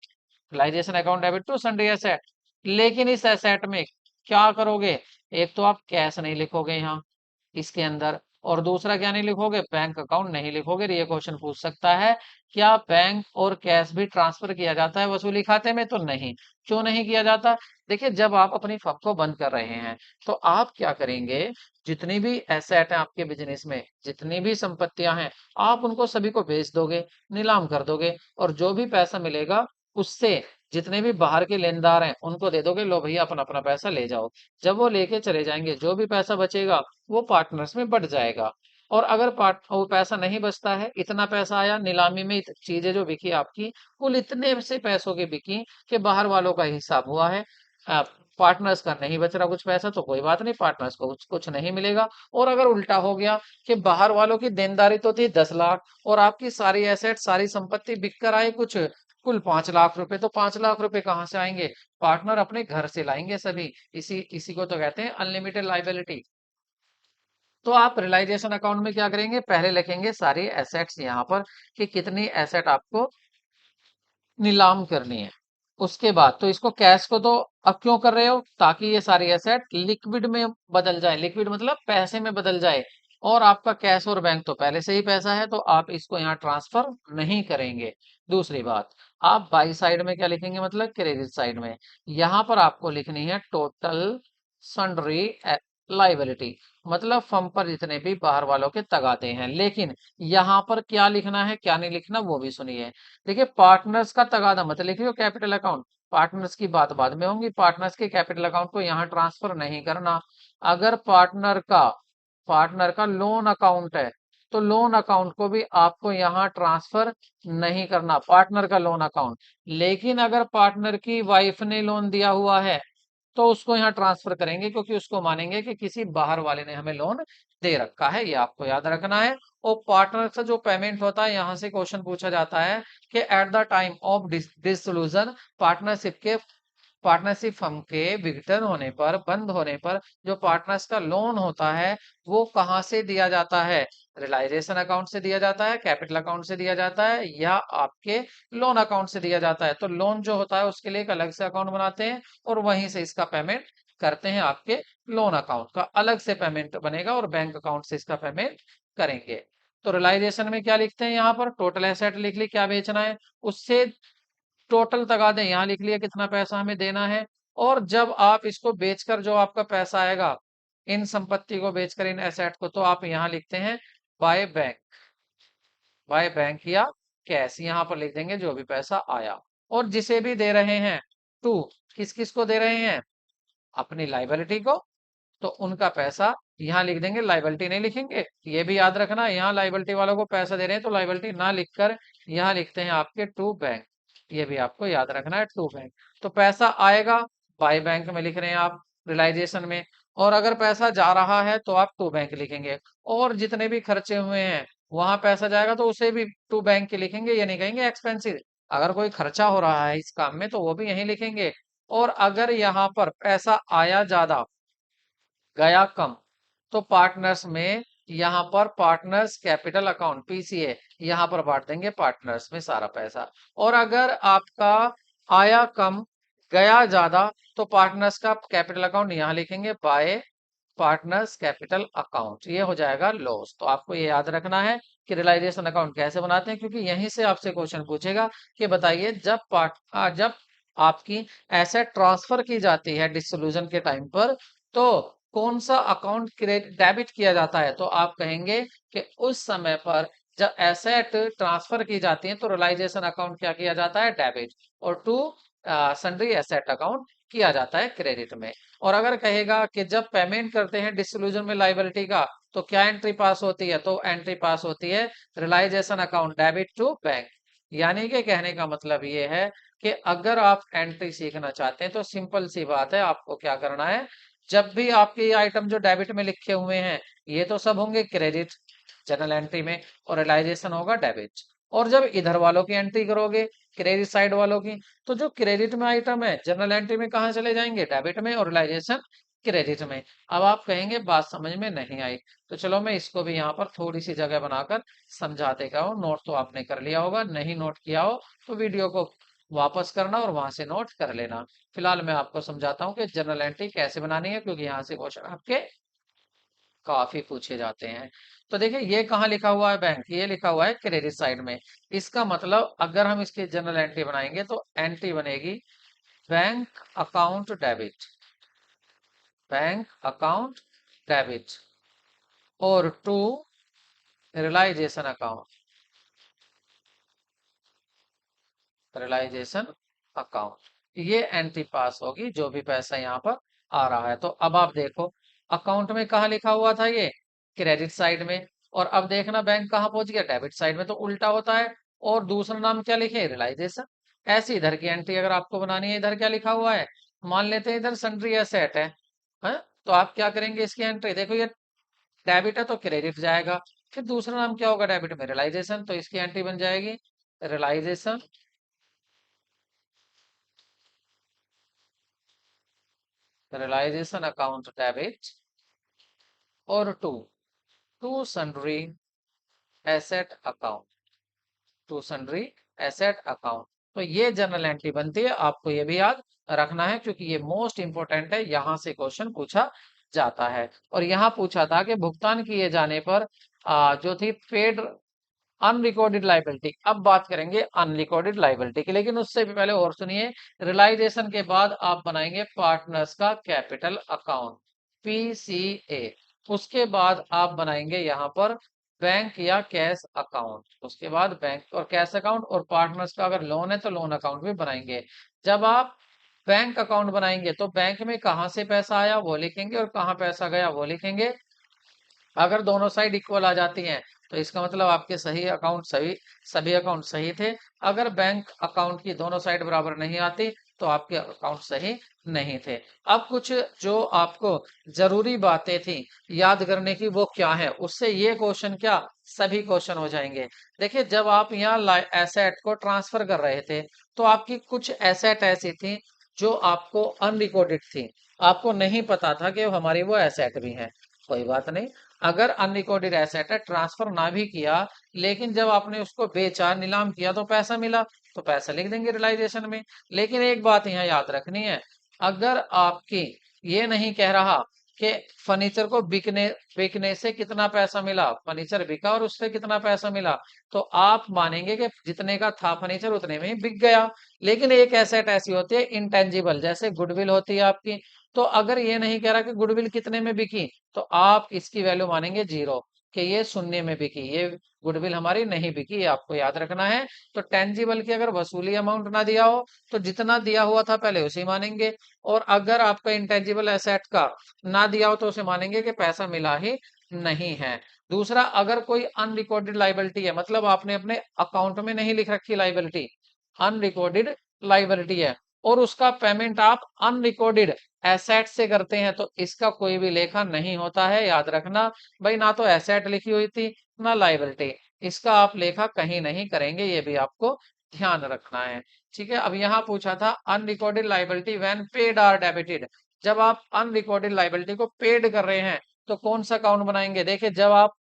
Realisation account debit to sundry asset. लेकिन इस एसेट में क्या करोगे, एक तो आप कैश नहीं लिखोगे यहाँ इसके अंदर, और दूसरा क्या नहीं लिखोगे, बैंक अकाउंट नहीं लिखोगे। ये क्वेश्चन पूछ सकता है, क्या बैंक और कैश भी ट्रांसफर किया जाता है वसूली खाते में, तो नहीं। क्यों नहीं किया जाता, देखिए जब आप अपनी फर्म को बंद कर रहे हैं तो आप क्या करेंगे, जितनी भी एसेट है आपके बिजनेस में, जितनी भी संपत्तियां हैं, आप उनको सभी को बेच दोगे, नीलाम कर दोगे, और जो भी पैसा मिलेगा उससे जितने भी बाहर के लेनदार हैं उनको दे दोगे, लो भैया अपना अपना पैसा ले जाओ। जब वो लेके चले जाएंगे, जो भी पैसा बचेगा वो पार्टनर्स में बढ़ जाएगा। और अगर वो पैसा नहीं बचता है, इतना पैसा आया नीलामी में, चीजें जो बिकी आपकी कुल इतने से पैसों की बिकी कि बाहर वालों का हिसाब हुआ है, पार्टनर्स का नहीं बच रहा कुछ पैसा, तो कोई बात नहीं, पार्टनर्स को कुछ कुछ नहीं मिलेगा। और अगर उल्टा हो गया कि बाहर वालों की देनदारी तो थी 10 लाख और आपकी सारी एसेट सारी संपत्ति बिक कर आए कुछ कुल 5 लाख रुपए, तो 5 लाख रुपए कहाँ से आएंगे, पार्टनर अपने घर से लाएंगे सभी। इसी इसी को तो कहते हैं अनलिमिटेड लाइबिलिटी। तो आप रियलाइजेशन अकाउंट में क्या करेंगे, पहले लिखेंगे सारी एसेट्स यहाँ पर कि कितनी एसेट आपको नीलाम करनी है। उसके बाद तो इसको कैश को तो अब क्यों कर रहे हो, ताकि ये सारी एसेट लिक्विड में बदल जाए, लिक्विड मतलब पैसे में बदल जाए। और आपका कैश और बैंक तो पहले से ही पैसा है, तो आप इसको यहाँ ट्रांसफर नहीं करेंगे। दूसरी बात, आप बाई साइड में क्या लिखेंगे, मतलब क्रेडिट साइड में यहाँ पर आपको लिखनी है टोटल सन्ड्री लाइबिलिटी, मतलब फर्म पर जितने भी बाहर वालों के तगादे हैं। लेकिन यहाँ पर क्या लिखना है क्या नहीं लिखना वो भी सुनिए। देखिए, पार्टनर्स का तगादा मत लिखियो कैपिटल अकाउंट, पार्टनर्स की बात बाद में होंगी, पार्टनर्स के कैपिटल अकाउंट को यहाँ ट्रांसफर नहीं करना। अगर पार्टनर का लोन अकाउंट है तो लोन अकाउंट को भी आपको यहाँ ट्रांसफर नहीं करना, पार्टनर का लोन अकाउंट। लेकिन अगर पार्टनर की वाइफ ने लोन दिया हुआ है तो उसको यहाँ ट्रांसफर करेंगे, क्योंकि उसको मानेंगे कि किसी बाहर वाले ने हमें लोन दे रखा है, ये आपको याद रखना है। और पार्टनर से जो पेमेंट होता है, यहाँ से क्वेश्चन पूछा जाता है कि eight the time of dissolution partnership firm के विघटन होने पर, बंद होने पर, जो पार्टनर्स का लोन होता है वो कहाँ से दिया जाता है, रियलाइजेशन अकाउंट से दिया जाता है, कैपिटल अकाउंट से दिया जाता है, या आपके लोन अकाउंट से दिया जाता है। तो लोन जो होता है उसके लिए एक अलग से अकाउंट बनाते हैं और वहीं से इसका पेमेंट करते हैं, आपके लोन अकाउंट का अलग से पेमेंट बनेगा और बैंक अकाउंट से इसका पेमेंट करेंगे। तो रियलाइजेशन में क्या लिखते हैं, यहाँ पर टोटल एसेट लिख ली, क्या बेचना है उससे टोटल तगादे यहाँ लिख लिया, कितना पैसा हमें देना है। और जब आप इसको बेचकर जो आपका पैसा आएगा, इन संपत्ति को बेचकर इन एसेट को, तो आप यहाँ लिखते हैं बाय बैंक, बाय बैंक या कैश, यहाँ पर लिख देंगे जो भी पैसा आया। और जिसे भी दे रहे हैं टू, किस किस को दे रहे हैं, अपनी लाइबिलिटी को, तो उनका पैसा यहाँ लिख देंगे, लाइबिलिटी नहीं लिखेंगे, ये भी याद रखना। यहाँ लाइबिलिटी वालों को पैसा दे रहे हैं तो लाइबिलिटी ना लिखकर यहाँ लिखते हैं आपके टू बैंक, ये भी आपको याद रखना है, टू बैंक। तो पैसा आएगा बाय बैंक में लिख रहे हैं आप रियलाइजेशन में, और अगर पैसा जा रहा है तो आप टू बैंक लिखेंगे। और जितने भी खर्चे हुए हैं वहां पैसा जाएगा तो उसे भी टू बैंक के लिखेंगे, ये नहीं कहेंगे एक्सपेंसिव। अगर कोई खर्चा हो रहा है इस काम में तो वो भी यहीं लिखेंगे। और अगर यहाँ पर पैसा आया ज्यादा गया कम, तो पार्टनर्स में यहाँ पर पार्टनर्स कैपिटल अकाउंट पीसीए यहाँ पर बांट देंगे पार्टनर्स में सारा पैसा। और अगर आपका आया कम गया ज्यादा, तो पार्टनर्स का कैपिटल अकाउंट यहाँ लिखेंगे बाय पार्टनर्स कैपिटल अकाउंट, ये हो जाएगा लॉस। तो आपको ये याद रखना है कि रियलाइजेशन अकाउंट कैसे बनाते हैं, क्योंकि यहीं से आपसे क्वेश्चन पूछेगा कि बताइए जब आपकी एसेट ट्रांसफर की जाती है डिसोल्यूशन के टाइम पर, तो कौन सा अकाउंट क्रेडिट डेबिट किया जाता है। तो आप कहेंगे कि उस समय पर जब एसेट ट्रांसफर की जाती है तो रियलाइजेशन अकाउंट क्या किया जाता है, डेबिट, और टू सन्ड्री एसेट अकाउंट किया जाता है क्रेडिट में। और अगर कहेगा कि जब पेमेंट करते हैं डिसोल्यूशन में लाइबिलिटी का, तो क्या एंट्री पास होती है, तो एंट्री पास होती है realisation account debit to bank. यानी कि कहने का मतलब ये है कि अगर आप एंट्री सीखना चाहते हैं तो सिंपल सी बात है, आपको क्या करना है, जब भी आपके ये आइटम जो डेबिट में लिखे हुए हैं, ये तो सब होंगे क्रेडिट जनरल एंट्री में, और रियलाइजेशन होगा डेबिट। और जब इधर वालों की एंट्री करोगे, क्रेडिट साइड वालों की, तो जो क्रेडिट में आइटम है जनरल एंट्री में कहाँ चले जाएंगे, डेबिट में, और रियलाइजेशन क्रेडिट में। अब आप कहेंगे बात समझ में नहीं आई, तो चलो मैं इसको भी यहाँ पर थोड़ी सी जगह बनाकर समझा देगा हूँ। नोट तो आपने कर लिया होगा, नहीं नोट किया हो तो वीडियो को वापस करना और वहां से नोट कर लेना। फिलहाल मैं आपको समझाता हूँ कि जनरल एंट्री कैसे बनानी है, क्योंकि यहाँ से क्वेश्चन आपके काफी पूछे जाते हैं। तो देखिए ये कहाँ लिखा हुआ है, बैंक, ये लिखा हुआ है क्रेडिट साइड में। इसका मतलब अगर हम इसकी जनरल एंट्री बनाएंगे तो एंट्री बनेगी bank account debit, bank account debit, और to realisation account, realisation account, ये एंट्री पास होगी जो भी पैसा यहाँ पर आ रहा है। तो अब आप देखो अकाउंट में कहाँ लिखा हुआ था, ये क्रेडिट साइड में, और अब देखना बैंक कहाँ पहुंच गया, डेबिट साइड में, तो उल्टा होता है। और दूसरा नाम क्या लिखे, रियलाइजेशन। ऐसी इधर की एंट्री अगर आपको बनानी है, इधर क्या लिखा हुआ है, मान लेते हैं इधर सन्ड्री एसेट है, तो आप क्या करेंगे, इसकी एंट्री देखो, ये डेबिट है तो क्रेडिट जाएगा, फिर दूसरा नाम क्या होगा डेबिट में, रियलाइजेशन, तो इसकी एंट्री बन जाएगी रियलाइजेशन, रियलाइजेशन अकाउंट डेबिट, और to to sundry asset account, to sundry asset account. तो ये जनरल एंट्री बनती है, आपको ये भी याद रखना है, क्योंकि ये मोस्ट इंपोर्टेंट है, यहां से क्वेश्चन पूछा जाता है। और यहाँ पूछा था कि भुगतान किए जाने पर जो थी पेड अनरिकॉर्डेड लाइबिलिटी। अब बात करेंगे अनरिकॉर्डेड लाइबिलिटी की, लेकिन उससे भी पहले और सुनिए, रियलाइजेशन के बाद आप बनाएंगे पार्टनर्स का कैपिटल अकाउंट, पीसीए। उसके बाद आप बनाएंगे यहाँ पर बैंक या कैश अकाउंट, उसके बाद बैंक और कैश अकाउंट, और पार्टनर्स का अगर लोन है तो लोन अकाउंट भी बनाएंगे। जब आप बैंक अकाउंट बनाएंगे तो बैंक में कहाँ से पैसा आया वो लिखेंगे, और कहाँ पैसा गया वो लिखेंगे। अगर दोनों साइड इक्वल आ जाती हैं तो इसका मतलब आपके सही अकाउंट सभी अकाउंट सही थे। अगर बैंक अकाउंट की दोनों साइड बराबर नहीं आती तो आपके अकाउंट सही नहीं थे। अब कुछ जो आपको जरूरी बातें थी याद करने की, वो क्या है, उससे ये क्वेश्चन क्या, सभी क्वेश्चन हो जाएंगे। देखिए जब आप यहाँ एसेट को ट्रांसफर कर रहे थे तो आपकी कुछ एसेट ऐसी थी जो आपको अनरिकॉर्डेड थी, आपको नहीं पता था कि हमारी वो एसेट भी है। कोई बात नहीं, अगर अनरिकॉर्डेड एसेट है, ट्रांसफर ना भी किया, लेकिन जब आपने उसको बेचा, नीलाम किया तो पैसा मिला, तो पैसा लिख देंगे रियलाइजेशन में। लेकिन एक बात यहाँ याद रखनी है, अगर आपकी ये नहीं कह रहा कि फर्नीचर को बिकने बिकने से कितना पैसा मिला, फर्नीचर बिका और उससे कितना पैसा मिला, तो आप मानेंगे कि जितने का था फर्नीचर उतने में ही बिक गया। लेकिन एक एसेट ऐसी होती है इंटेंजिबल, जैसे गुडविल होती है आपकी, तो अगर ये नहीं कह रहा कि गुडविल कितने में बिकी, तो आप इसकी वैल्यू मानेंगे जीरो, कि ये शून्य में बिकी, ये गुडविल हमारी नहीं बिकी, ये आपको याद रखना है। तो टेंजिबल की अगर वसूली अमाउंट ना दिया हो तो जितना दिया हुआ था पहले उसी मानेंगे, और अगर आपका इंटेंजिबल एसेट का ना दिया हो तो उसे मानेंगे कि पैसा मिला ही नहीं है। दूसरा, अगर कोई अनरिकॉर्डेड लाइबिलिटी है, मतलब आपने अपने अकाउंट में नहीं लिख रखी लाइबिलिटी, अनरिकॉर्डेड लाइबिलिटी है, और उसका पेमेंट आप अनरिकॉर्डेड एसेट से करते हैं, तो इसका कोई भी लेखा नहीं होता है, याद रखना भाई। ना तो एसेट लिखी हुई थी ना लाइबिलिटी, इसका आप लेखा कहीं नहीं करेंगे, ये भी आपको ध्यान रखना है। ठीक है, अब यहाँ पूछा था unrecorded liability when paid are debited. जब आप अनरिकॉर्डेड लाइबिलिटी को पेड कर रहे हैं तो कौन सा अकाउंट बनाएंगे, देखिए जब आप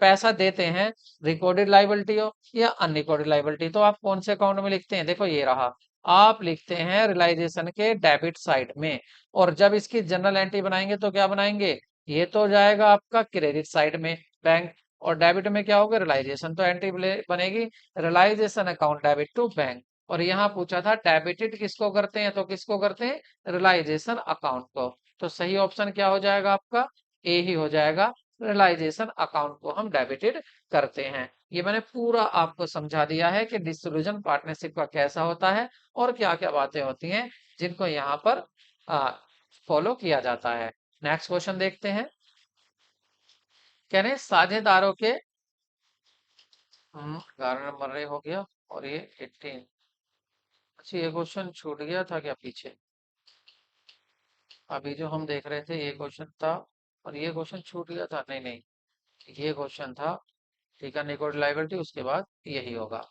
पैसा देते हैं, रिकॉर्डेड लाइबिलिटी हो या अनरिकॉर्डेड लाइबिलिटी, तो आप कौन से अकाउंट में लिखते हैं, देखो ये रहा, आप लिखते हैं रियलाइजेशन के डेबिट साइड में। और जब इसकी जनरल एंट्री बनाएंगे तो क्या बनाएंगे, ये तो जाएगा आपका क्रेडिट साइड में बैंक, और डेबिट में क्या होगा रियलाइजेशन, तो एंट्री बनेगी realisation account debit to bank. और यहाँ पूछा था डेबिटेड किसको करते हैं, तो किसको करते हैं रियलाइजेशन अकाउंट को। तो सही ऑप्शन क्या हो जाएगा आपका, ए ही हो जाएगा, रियलाइजेशन अकाउंट को हम डेबिटेड करते हैं। ये मैंने पूरा आपको समझा दिया है कि डिसोल्यूशन पार्टनरशिप का कैसा होता है और क्या क्या बातें होती हैं जिनको यहाँ पर फॉलो किया जाता है। नेक्स्ट क्वेश्चन देखते हैं। कह रहे हैं साझेदारों के 11 नंबर हो गया और ये 18। अच्छा ये क्वेश्चन छूट गया था क्या पीछे, अभी जो हम देख रहे थे ये क्वेश्चन था और ये क्वेश्चन छूट गया था, नहीं नहीं ये क्वेश्चन था, ठीक है निकोड लाइबिलिटी उसके बाद यही होगा।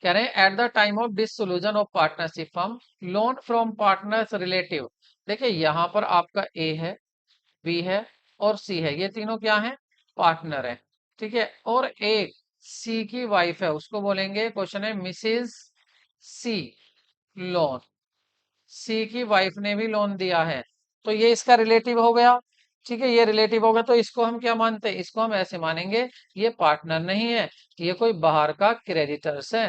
कह रहे हैं eight the time of dissolution of partnership firm loan from partners relative. देखिए यहाँ पर आपका ए है, बी है और सी है, ये तीनों क्या हैं पार्टनर है, ठीक है। और एक सी की वाइफ है, उसको बोलेंगे, क्वेश्चन है मिसेस सी लोन, सी की वाइफ ने भी लोन दिया है, तो ये इसका रिलेटिव हो गया, ठीक है। ये रिलेटिव हो गया, तो इसको हम क्या मानते हैं, इसको हम ऐसे मानेंगे ये पार्टनर नहीं है, ये कोई बाहर का क्रेडिटर्स है,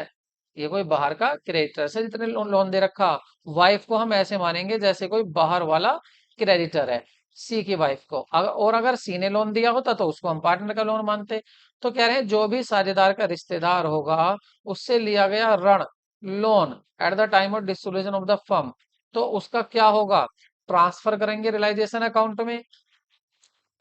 ये कोई बाहर का क्रेडिटर्स है जितने लोन दे रखा। वाइफ को हम ऐसे मानेंगे जैसे कोई बाहर वाला क्रेडिटर है, सी की वाइफ को। और अगर सी ने लोन दिया होता तो उसको हम पार्टनर का लोन मानते। तो कह रहे हैं जो भी साझेदार का रिश्तेदार होगा उससे लिया गया ऋण loan eight the time of dissolution of the firm, तो उसका क्या होगा, ट्रांसफर करेंगे रियलाइजेशन अकाउंट में,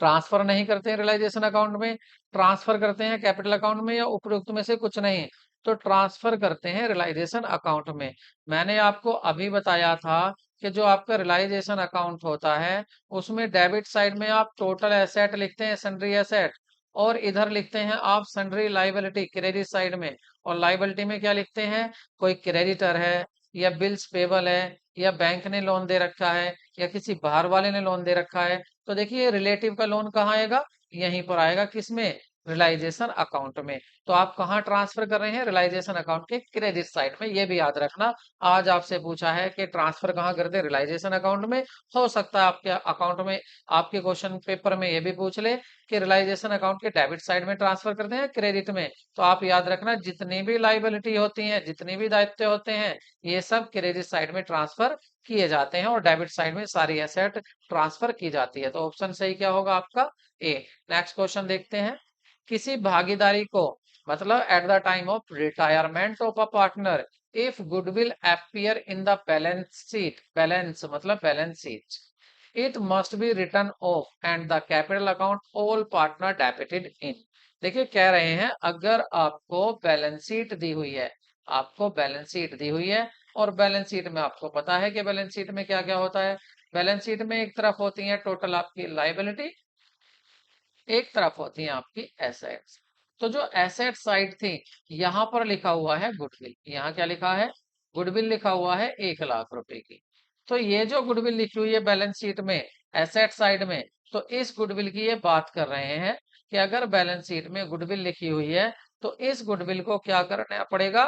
ट्रांसफर नहीं करते हैं रियलाइजेशन अकाउंट में, ट्रांसफर करते हैं कैपिटल अकाउंट में, या उपरोक्त में से कुछ नहीं, तो ट्रांसफर करते हैं रियलाइजेशन अकाउंट में। मैंने आपको अभी बताया था कि जो आपका रियलाइजेशन अकाउंट होता है उसमें डेबिट साइड में आप टोटल एसेट लिखते हैं, सन्ड्री एसेट, और इधर लिखते हैं आप सन्ड्री लाइबिलिटी क्रेडिट साइड में, और लाइबिलिटी में क्या लिखते हैं, कोई क्रेडिटर है या बिल्स पेबल है या बैंक ने लोन दे रखा है या किसी बाहर वाले ने लोन दे रखा है। तो देखिए रिलेटिव का लोन कहाँ आएगा, यहीं पर आएगा, किसमें रियलाइजेशन अकाउंट में। तो आप कहाँ ट्रांसफर कर रहे हैं, रियलाइजेशन अकाउंट के क्रेडिट साइड में, ये भी याद रखना। आज आपसे पूछा है कि ट्रांसफर कहाँ करते हैं, रियलाइजेशन अकाउंट में। हो सकता है आपके अकाउंट में, आपके क्वेश्चन पेपर में ये भी पूछ ले कि रियलाइजेशन अकाउंट के डेबिट साइड में ट्रांसफर करते हैं क्रेडिट में। तो आप याद रखना जितनी भी लाइबिलिटी होती है, जितनी भी दायित्व होते हैं, ये सब क्रेडिट साइड में ट्रांसफर किए जाते हैं और डेबिट साइड में सारी एसेट ट्रांसफर की जाती है। तो ऑप्शन सही क्या होगा आपका, ए। नेक्स्ट क्वेश्चन देखते हैं। किसी भागीदारी को, मतलब at the time of retirement of a partner, if goodwill appear in the balance sheet, balance मतलब balance sheet, it must be written off and the capital account all partner debited in. देखिए कह रहे हैं अगर आपको balance sheet दी हुई है, आपको बैलेंस शीट दी हुई है, और बैलेंस शीट में आपको पता है कि बैलेंस शीट में क्या क्या होता है, बैलेंस शीट में एक तरफ होती है टोटल आपकी लाइबिलिटी, एक तरफ होती है आपकी एसेट्स। तो जो एसेट साइड थी, यहां पर लिखा हुआ है गुडविल, यहाँ क्या लिखा है, गुडविल लिखा हुआ है 1 लाख रुपए की। तो ये जो गुडविल लिखी हुई है बैलेंस शीट में एसेट साइड में, तो इस गुडविल की ये बात कर रहे हैं कि अगर बैलेंस शीट में गुडविल लिखी हुई है तो इस गुडविल को क्या करना पड़ेगा,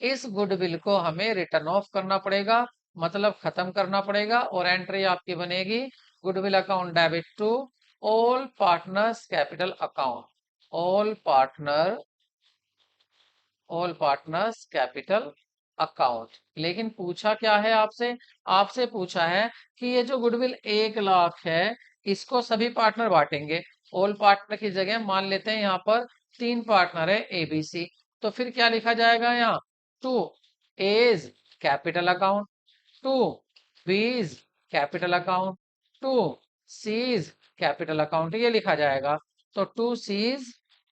इस गुडविल को हमें रिटर्न ऑफ करना पड़ेगा, मतलब खत्म करना पड़ेगा, और एंट्री आपकी बनेगी goodwill account debit to all partners capital account, all partner, all partners capital account. लेकिन पूछा क्या है आपसे, आपसे पूछा है कि ये जो गुडविल 1 लाख है इसको सभी पार्टनर बांटेंगे, ऑल पार्टनर की जगह मान लेते हैं यहाँ पर 3 पार्टनर है एबीसी, तो फिर क्या लिखा जाएगा यहाँ, to A's capital account, to B's capital account, to C's capital account, ये लिखा जाएगा। तो टू सीज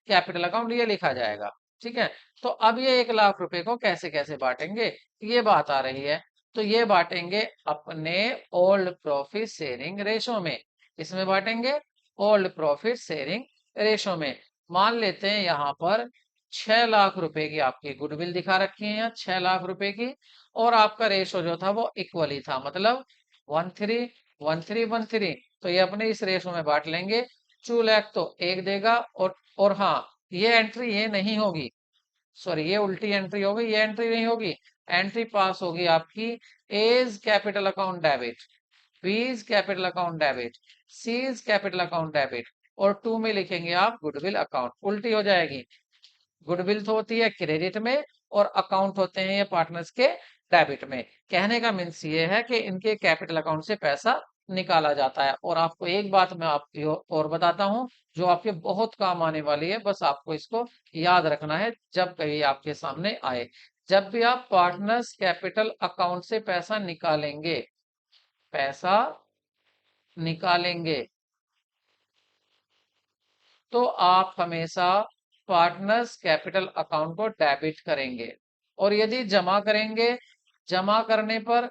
कैपिटल अकाउंट ये लिखा जाएगा, ठीक है। तो अब ये 1 लाख रुपए को कैसे कैसे बांटेंगे, ये बात आ रही है। तो ये बांटेंगे अपने ओल्ड प्रॉफिट शेयरिंग रेशो में, इसमें बांटेंगे ओल्ड प्रॉफिट शेयरिंग रेशो में। मान लेते हैं यहाँ पर 6 लाख रुपए की आपकी गुडविल दिखा रखी है, यहाँ 6 लाख रुपए की, और आपका रेशो जो था वो इक्वल ही था, मतलब 13 13 13। तो ये अपने इस रेशो में बांट लेंगे, 2 लाख तो एक देगा, और हाँ ये एंट्री ये नहीं होगी, सॉरी ये उल्टी एंट्री होगी, ये एंट्री नहीं होगी, एंट्री पास होगी आपकी A's capital account debit, B's capital account debit, C's capital account debit, और 2 में लिखेंगे आप गुडविल अकाउंट। उल्टी हो जाएगी, गुडविल तो होती है क्रेडिट में और अकाउंट होते हैं ये पार्टनर्स के डेबिट में। कहने का मीन्स ये है कि इनके कैपिटल अकाउंट से पैसा निकाला जाता है। और आपको एक बात मैं आपको और बताता हूं जो आपके बहुत काम आने वाली है, बस आपको इसको याद रखना है जब कभी आपके सामने आए। जब भी आप पार्टनर्स कैपिटल अकाउंट से पैसा निकालेंगे, पैसा निकालेंगे, तो आप हमेशा पार्टनर्स कैपिटल अकाउंट को डेबिट करेंगे। और यदि जमा करेंगे, जमा करने पर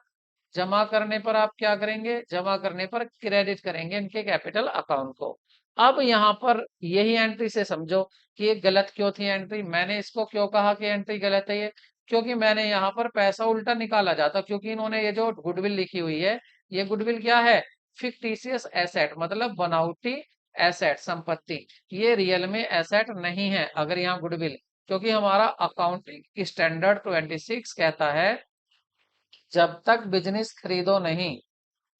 जमा करने पर आप क्या करेंगे, जमा करने पर क्रेडिट करेंगे इनके कैपिटल अकाउंट को। अब यहाँ पर यही एंट्री से समझो कि ये गलत क्यों थी एंट्री। मैंने इसको क्यों कहा कि एंट्री गलत है ये, क्योंकि मैंने यहाँ पर पैसा उल्टा निकाला जाता, क्योंकि इन्होंने ये जो गुडविल लिखी हुई है, ये गुडविल क्या है, फिक्टिशियस एसेट, मतलब बनावटी एसेट, संपत्ति। ये रियल में एसेट नहीं है अगर यहाँ गुडविल, क्योंकि हमारा अकाउंटिंग स्टैंडर्ड 26 कहता है जब तक बिजनेस खरीदो नहीं,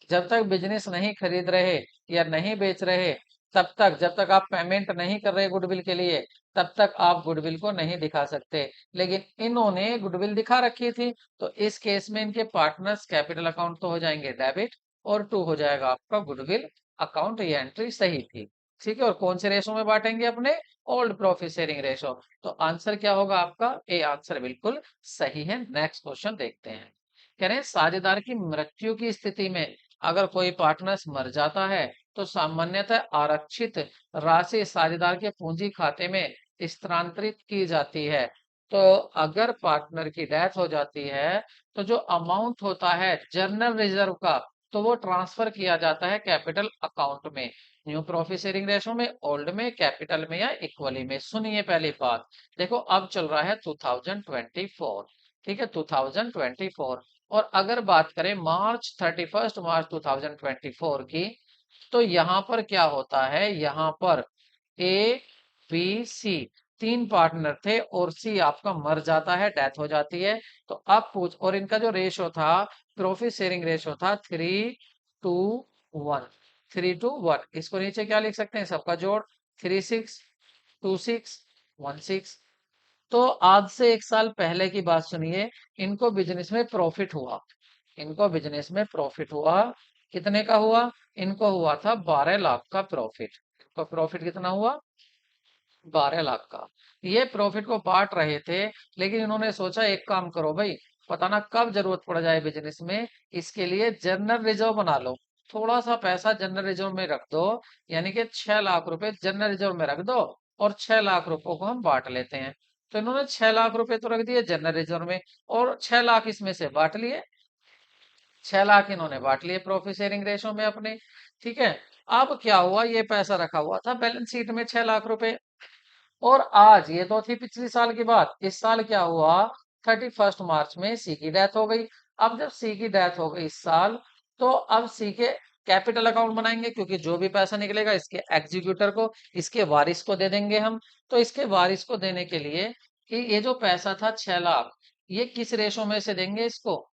जब तक बिजनेस नहीं खरीद रहे या नहीं बेच रहे, तब तक, जब तक आप पेमेंट नहीं कर रहे गुडविल के लिए, तब तक आप गुडविल को नहीं दिखा सकते। लेकिन इन्होंने गुडविल दिखा रखी थी, तो इस केस में इनके पार्टनर्स कैपिटल अकाउंट तो हो जाएंगे डेबिट, और 2 हो जाएगा आपका गुडविल अकाउंट। ये एंट्री सही थी। ठीक है, और कौन से रेशो में बांटेंगे, अपने ओल्ड प्रॉफिट शेयरिंग रेशो। तो आंसर क्या होगा आपका, ए आंसर बिल्कुल सही है। नेक्स्ट क्वेश्चन देखते हैं। कह रहे हैं साझेदार की मृत्यु की स्थिति में अगर कोई पार्टनर्स मर जाता है तो सामान्यतः आरक्षित राशि साझेदार के पूंजी खाते में स्थानांतरित की जाती है। तो अगर पार्टनर की डेथ हो जाती है तो जो अमाउंट होता है जनरल रिजर्व का, तो वो ट्रांसफर किया जाता है कैपिटल अकाउंट में। न्यू प्रॉफिट शेयरिंग रेशो में, ओल्ड में, कैपिटल में या इक्वली में। सुनिए पहली बात, देखो अब चल रहा है 2024, ठीक है, 2024। और अगर बात करें मार्च 31 मार्च 2024 की, तो यहाँ पर क्या होता है, यहाँ पर ए बी सी 3 पार्टनर थे और सी आपका मर जाता है, डेथ हो जाती है। तो अब पूछ, और इनका जो रेशो था, प्रॉफिट शेयरिंग रेशो था 3:1, 3:1। इसको नीचे क्या लिख सकते हैं, सबका जोड़ 36:26:16। तो आज से 1 साल पहले की बात सुनिए, इनको बिजनेस में प्रॉफिट हुआ, इनको बिजनेस में प्रॉफिट हुआ। कितने का हुआ, इनको हुआ था 12 लाख का प्रॉफिट। तो प्रॉफिट कितना हुआ, 12 लाख का। ये प्रॉफिट को बांट रहे थे, लेकिन इन्होंने सोचा एक काम करो भाई, पता ना कब जरूरत पड़ जाए बिजनेस में, इसके लिए जनरल रिजर्व बना लो। थोड़ा सा पैसा जनरल रिजर्व में रख दो, यानी कि 6 लाख रुपए जनरल रिजर्व में रख दो, और 6 लाख रुपए को हम बांट लेते हैं। तो इन्होंने 6 लाख रुपए तो रख दिए जनरल रिजर्व में, और 6 लाख इसमें से बांट लिए। 6 लाख इन्होंने बांट लिए प्रॉफिट शेयरिंग रेशो में अपने। ठीक है, अब क्या हुआ, ये पैसा रखा हुआ था बैलेंस शीट में 6 लाख रुपए, और आज, ये तो थी पिछली साल की बात, इस साल क्या हुआ, 31 मार्च में सी की डेथ हो गई। अब जब सी की डेथ हो गई इस साल, तो अब सी के कैपिटल अकाउंट बनाएंगे, क्योंकि जो भी पैसा निकलेगा इसके एग्जीक्यूटर को, इसके वारिस को दे देंगे हम। तो इसके वारिस को देने के लिए कि ये जो पैसा था 6 लाख, ये किस रेशो में से देंगे इसको,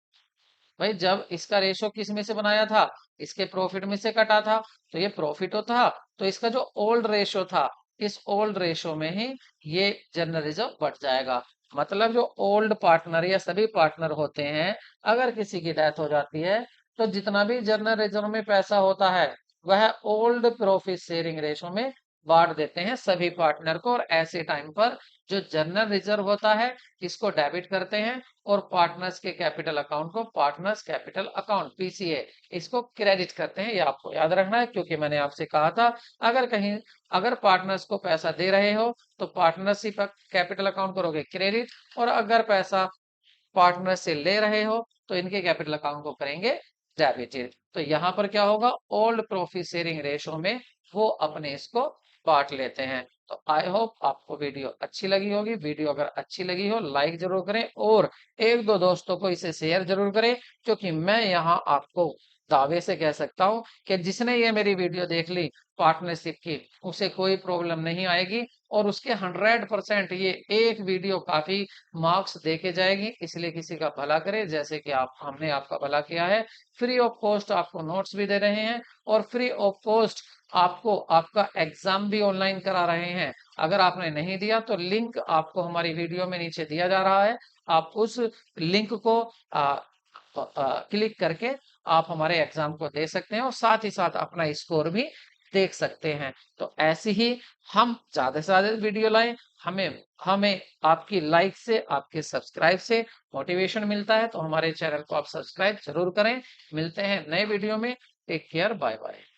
भाई जब इसका रेशो किस में से बनाया था, इसके प्रॉफिट में से कटा था, तो ये प्रॉफिट था, तो इसका जो ओल्ड रेशो था, इस ओल्ड रेशो में ही ये जनरल रिजर्व बढ़ जाएगा। मतलब जो ओल्ड पार्टनर या सभी पार्टनर होते हैं, अगर किसी की डेथ हो जाती है, तो जितना भी जनरल रिजर्व में पैसा होता है, वह ओल्ड प्रॉफिट शेयरिंग रेशो में बांट देते हैं सभी पार्टनर को। और ऐसे टाइम पर जो जनरल रिजर्व होता है, इसको डेबिट करते हैं, और पार्टनर्स के कैपिटल अकाउंट को पार्टनर्स कैपिटल अकाउंट पीसीए, इसको क्रेडिट करते हैं। ये आपको याद रखना है, क्योंकि मैंने आपसे कहा था अगर कहीं, अगर पार्टनर्स को पैसा दे रहे हो तो पार्टनरशिप कैपिटल अकाउंट करोगे क्रेडिट, और अगर पैसा पार्टनर से ले रहे हो तो इनके कैपिटल अकाउंट को करेंगे डेबिटेड। तो यहाँ पर क्या होगा, ओल्ड प्रॉफिट शेयरिंग रेशो में वो अपने इसको बांट लेते हैं। तो आई होप आपको वीडियो अच्छी लगी होगी। वीडियो अगर अच्छी लगी हो लाइक जरूर करें, और एक दो दोस्तों को इसे शेयर जरूर करें, क्योंकि मैं यहाँ आपको दावे से कह सकता हूँ कि जिसने ये मेरी वीडियो देख ली पार्टनरशिप की, उसे कोई प्रॉब्लम नहीं आएगी और उसके 100% ये एक वीडियो काफी मार्क्स देके जाएगी। इसलिए किसी का भला करे, जैसे कि आप हमने आपका भला किया है। फ्री ऑफ कॉस्ट आपको नोट्स भी दे रहे हैं और फ्री ऑफ कॉस्ट आपको आपका एग्जाम भी ऑनलाइन करा रहे हैं। अगर आपने नहीं दिया तो लिंक आपको हमारी वीडियो में नीचे दिया जा रहा है। आप उस लिंक को क्लिक करके आप हमारे एग्जाम को दे सकते हैं और साथ ही साथ अपना स्कोर भी देख सकते हैं। तो ऐसे ही हम ज्यादा से ज्यादा वीडियो लाएं। हमें हमें आपकी लाइक से, आपके सब्सक्राइब से मोटिवेशन मिलता है। तो हमारे चैनल को आप सब्सक्राइब जरूर करें। मिलते हैं नए वीडियो में। Take care, bye bye.